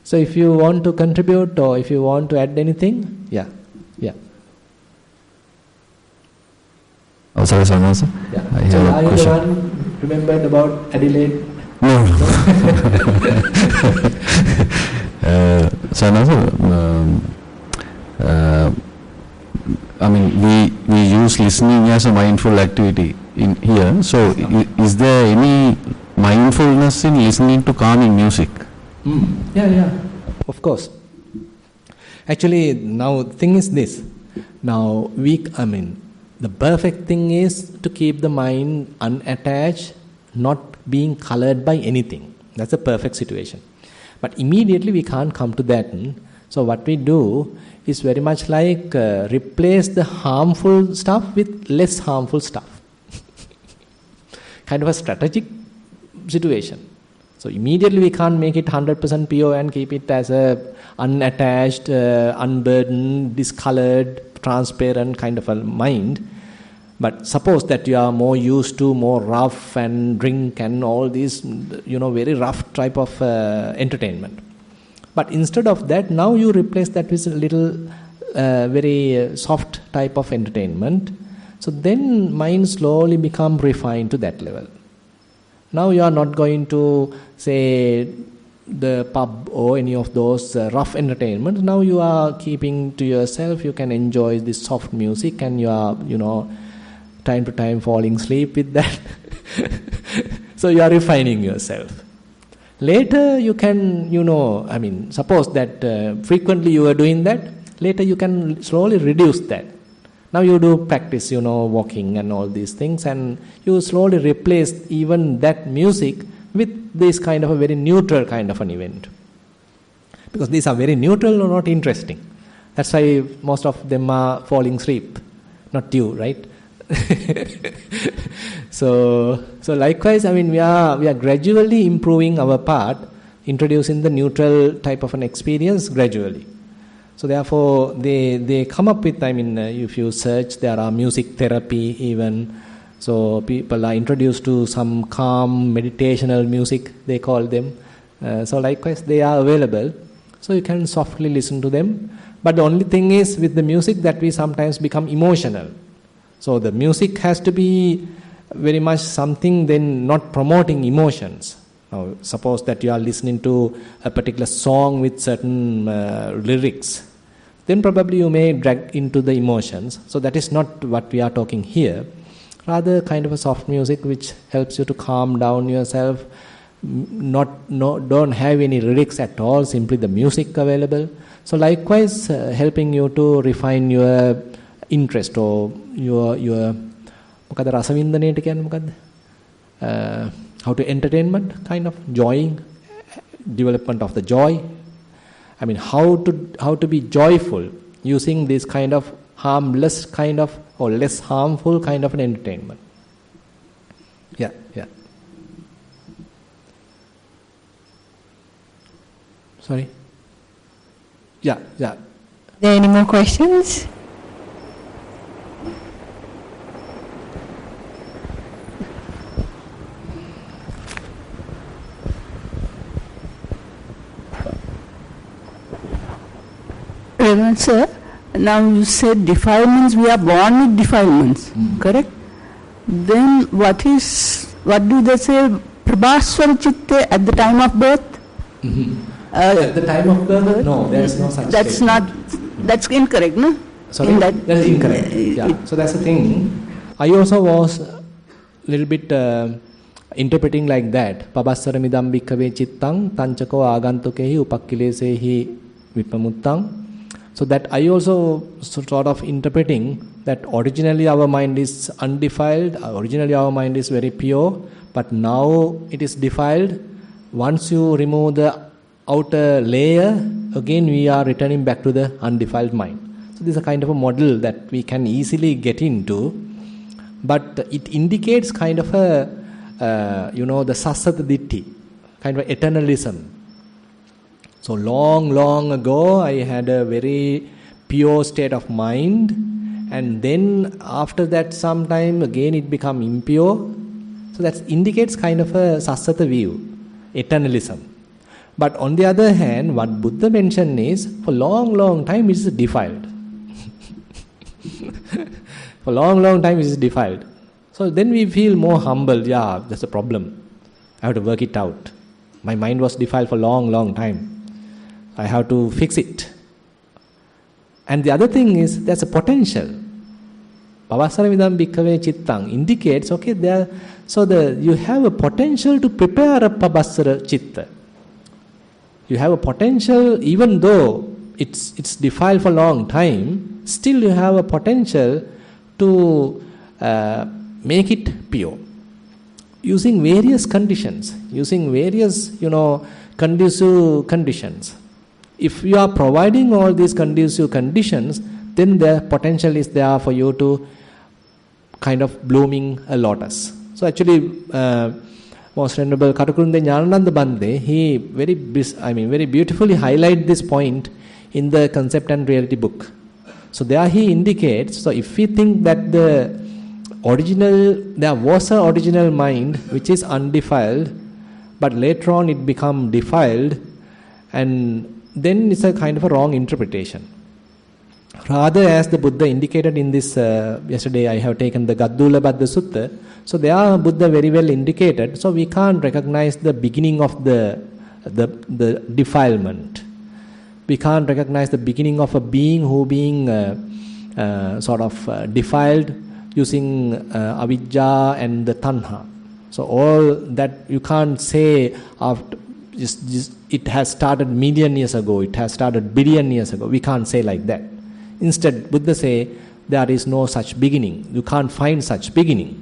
So if you want to contribute or if you want to add anything, yeah. Oh, sorry, sir. Yeah. So are you the one remembered about Adelaide? No. We use listening as a mindful activity in here. So, is there any mindfulness in listening to calming music? Yeah, of course. Actually, now the thing is this. Now the perfect thing is to keep the mind unattached, not being colored by anything. That's a perfect situation. But immediately we can't come to that. So what we do is very much like replace the harmful stuff with less harmful stuff. Kind of a strategic situation. So immediately we can't make it 100% pure and keep it as a unattached, unburdened, discolored, transparent kind of a mind. But suppose that you are more used to more rough and drink and all these, very rough type of entertainment. But instead of that, now you replace that with a little, very soft type of entertainment. So then mind slowly become refined to that level. Now you are not going to say the pub or any of those rough entertainments. Now you are keeping to yourself. You can enjoy this soft music and you are, time to time falling asleep with that. So you are refining yourself. Later you can, suppose that frequently you are doing that. Later you can slowly reduce that. Now you do practice, walking and all these things, and you slowly replace even that music with this kind of a very neutral kind of an event. Because these are very neutral or not interesting. That's why most of them are falling asleep. Not you, right? So likewise, we are gradually improving our part, introducing the neutral type of an experience gradually. So therefore, they come up with, if you search, there are music therapy even. So people are introduced to some calm meditational music, they call them. So likewise, they are available. So you can softly listen to them. But the only thing is with the music that we sometimes become emotional. So the music has to be very much something then not promoting emotions. Now, suppose that you are listening to a particular song with certain lyrics, then probably you may drag into the emotions. So that is not what we are talking here. Rather kind of a soft music which helps you to calm down yourself. Don't have any lyrics at all, simply the music available. So likewise, helping you to refine your interest or your මොකද රසවින්දනයට කියන්නේ මොකද්ද? How to entertainment, kind of joying, development of the joy. How to be joyful using this kind of harmless kind of or less harmful kind of an entertainment. Yeah. Sorry. Yeah. Are there any more questions? Sir, now you said defilements, we are born with defilements, correct? Then what do they say, Prabhaswara Chitte at the time of birth? At the time of birth, no, there is no such That's statement. that's incorrect, no? Sorry, that is incorrect. Yeah. So that's the thing. I also was a little bit interpreting like that. Pabasara midam bhikkave chittang tanchako agantukehi upakkilesehi vipamuttang. So that I also sort of interpreting that originally our mind is undefiled, originally our mind is very pure, but now it is defiled. Once you remove the outer layer, again we are returning back to the undefiled mind. So this is a kind of a model that we can easily get into, but it indicates kind of a, the sassata ditti, kind of eternalism. So long ago I had a very pure state of mind, and then after that sometime again it become impure. So that indicates kind of a sassata view, eternalism. But on the other hand, what Buddha mentioned is, for long time it is defiled. For long time it is defiled. So then we feel more humble. Yeah, that's a problem. I have to work it out. My mind was defiled for long time. I have to fix it. And the other thing is, there's a potential. Pavasara vidam bhikkave chittang indicates, okay, you have a potential to prepare a pabasara chitta. You have a potential, even though it's defiled for a long time, still you have a potential to make it pure. Using various conditions, using various, conducive conditions. If you are providing all these conducive conditions, then the potential is there for you to kind of blooming a lotus. So actually, Most Venerable Katakurunde Jnanananda Bande, he very beautifully highlight this point in the Concept and Reality book. So there he indicates, so if we think that there was an original mind which is undefiled, but later on it become defiled, and then it's a kind of a wrong interpretation. Rather, as the Buddha indicated in this, yesterday I have taken the Gaddula Baddha Sutta, so there Buddha very well indicated, so we can't recognize the beginning of the defilement. We can't recognize the beginning of a being who being defiled using avijja and the tanha. So all that you can't say after it has started million years ago, it has started billion years ago. We can't say like that. Instead, Buddha say there is no such beginning. You can't find such beginning.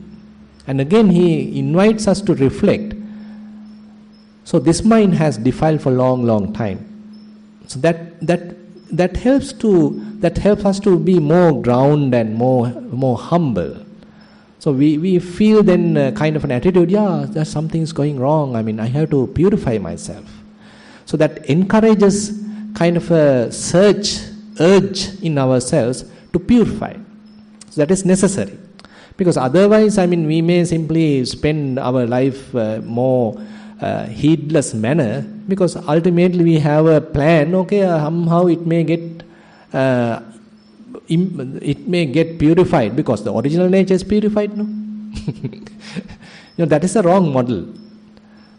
And again he invites us to reflect. So this mind has defiled for long time. So that helps us to be more grounded and more humble. So we feel then kind of an attitude, there's something is going wrong. I have to purify myself. So that encourages kind of a urge in ourselves to purify. So that is necessary. Because otherwise, we may simply spend our life more heedless manner, because ultimately we have a plan, okay, somehow it may get purified, because the original nature is purified, no? That is a wrong model.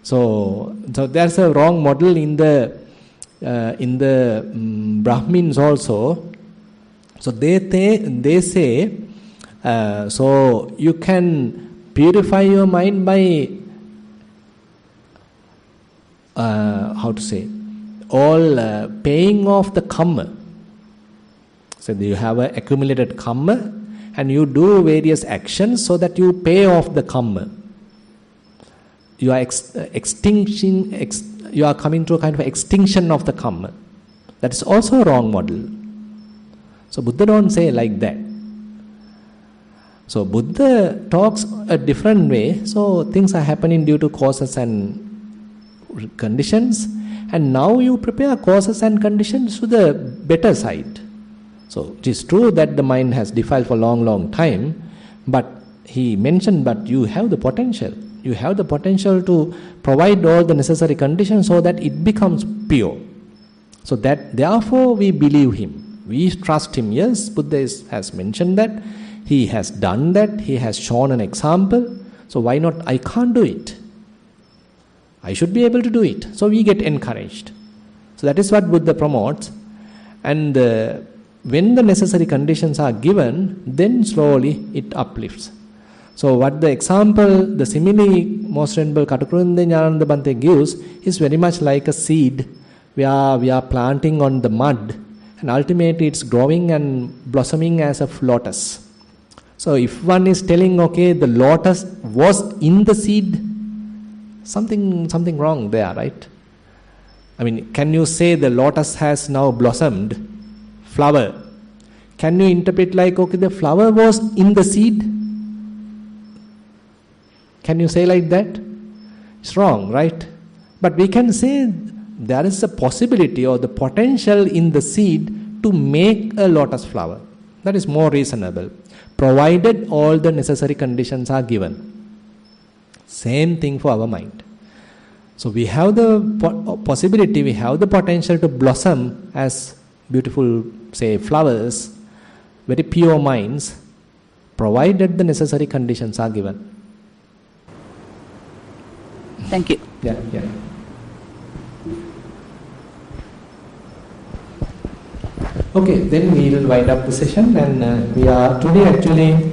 So there's a wrong model in the Brahmins also. So they say, so you can purify your mind by paying off the karma. So you have an accumulated karma, and you do various actions so that you pay off the karma. You are you are coming to a kind of extinction of the karma. That is also a wrong model. So Buddha don't say like that. So Buddha talks a different way. So things are happening due to causes and conditions, and now you prepare causes and conditions to the better side. So it is true that the mind has defiled for long time, but he mentioned, but you have the potential. You have the potential to provide all the necessary conditions so that it becomes pure. So that therefore we believe him. We trust him. Yes, Buddha has mentioned that. He has done that. He has shown an example. So why not I can't do it? I should be able to do it. So we get encouraged. So that is what Buddha promotes. And when the necessary conditions are given, then slowly it uplifts. So what the example, the simile Most Venerable Katukurunde Nyananda Bhante gives is very much like a seed where we are planting on the mud, and ultimately it's growing and blossoming as a lotus. So if one is telling, okay, the lotus was in the seed, something wrong there, right? I mean, can you say the lotus has now blossomed, flower? Can you interpret like, okay, the flower was in the seed? Can you say like that? It's wrong, right? But we can say there is a possibility or the potential in the seed to make a lotus flower. That is more reasonable, provided all the necessary conditions are given. Same thing for our mind. So we have the possibility, we have the potential to blossom as beautiful, say, flowers, very pure minds, provided the necessary conditions are given. Thank you. Yeah. Okay, then we will wind up the session, and we are today actually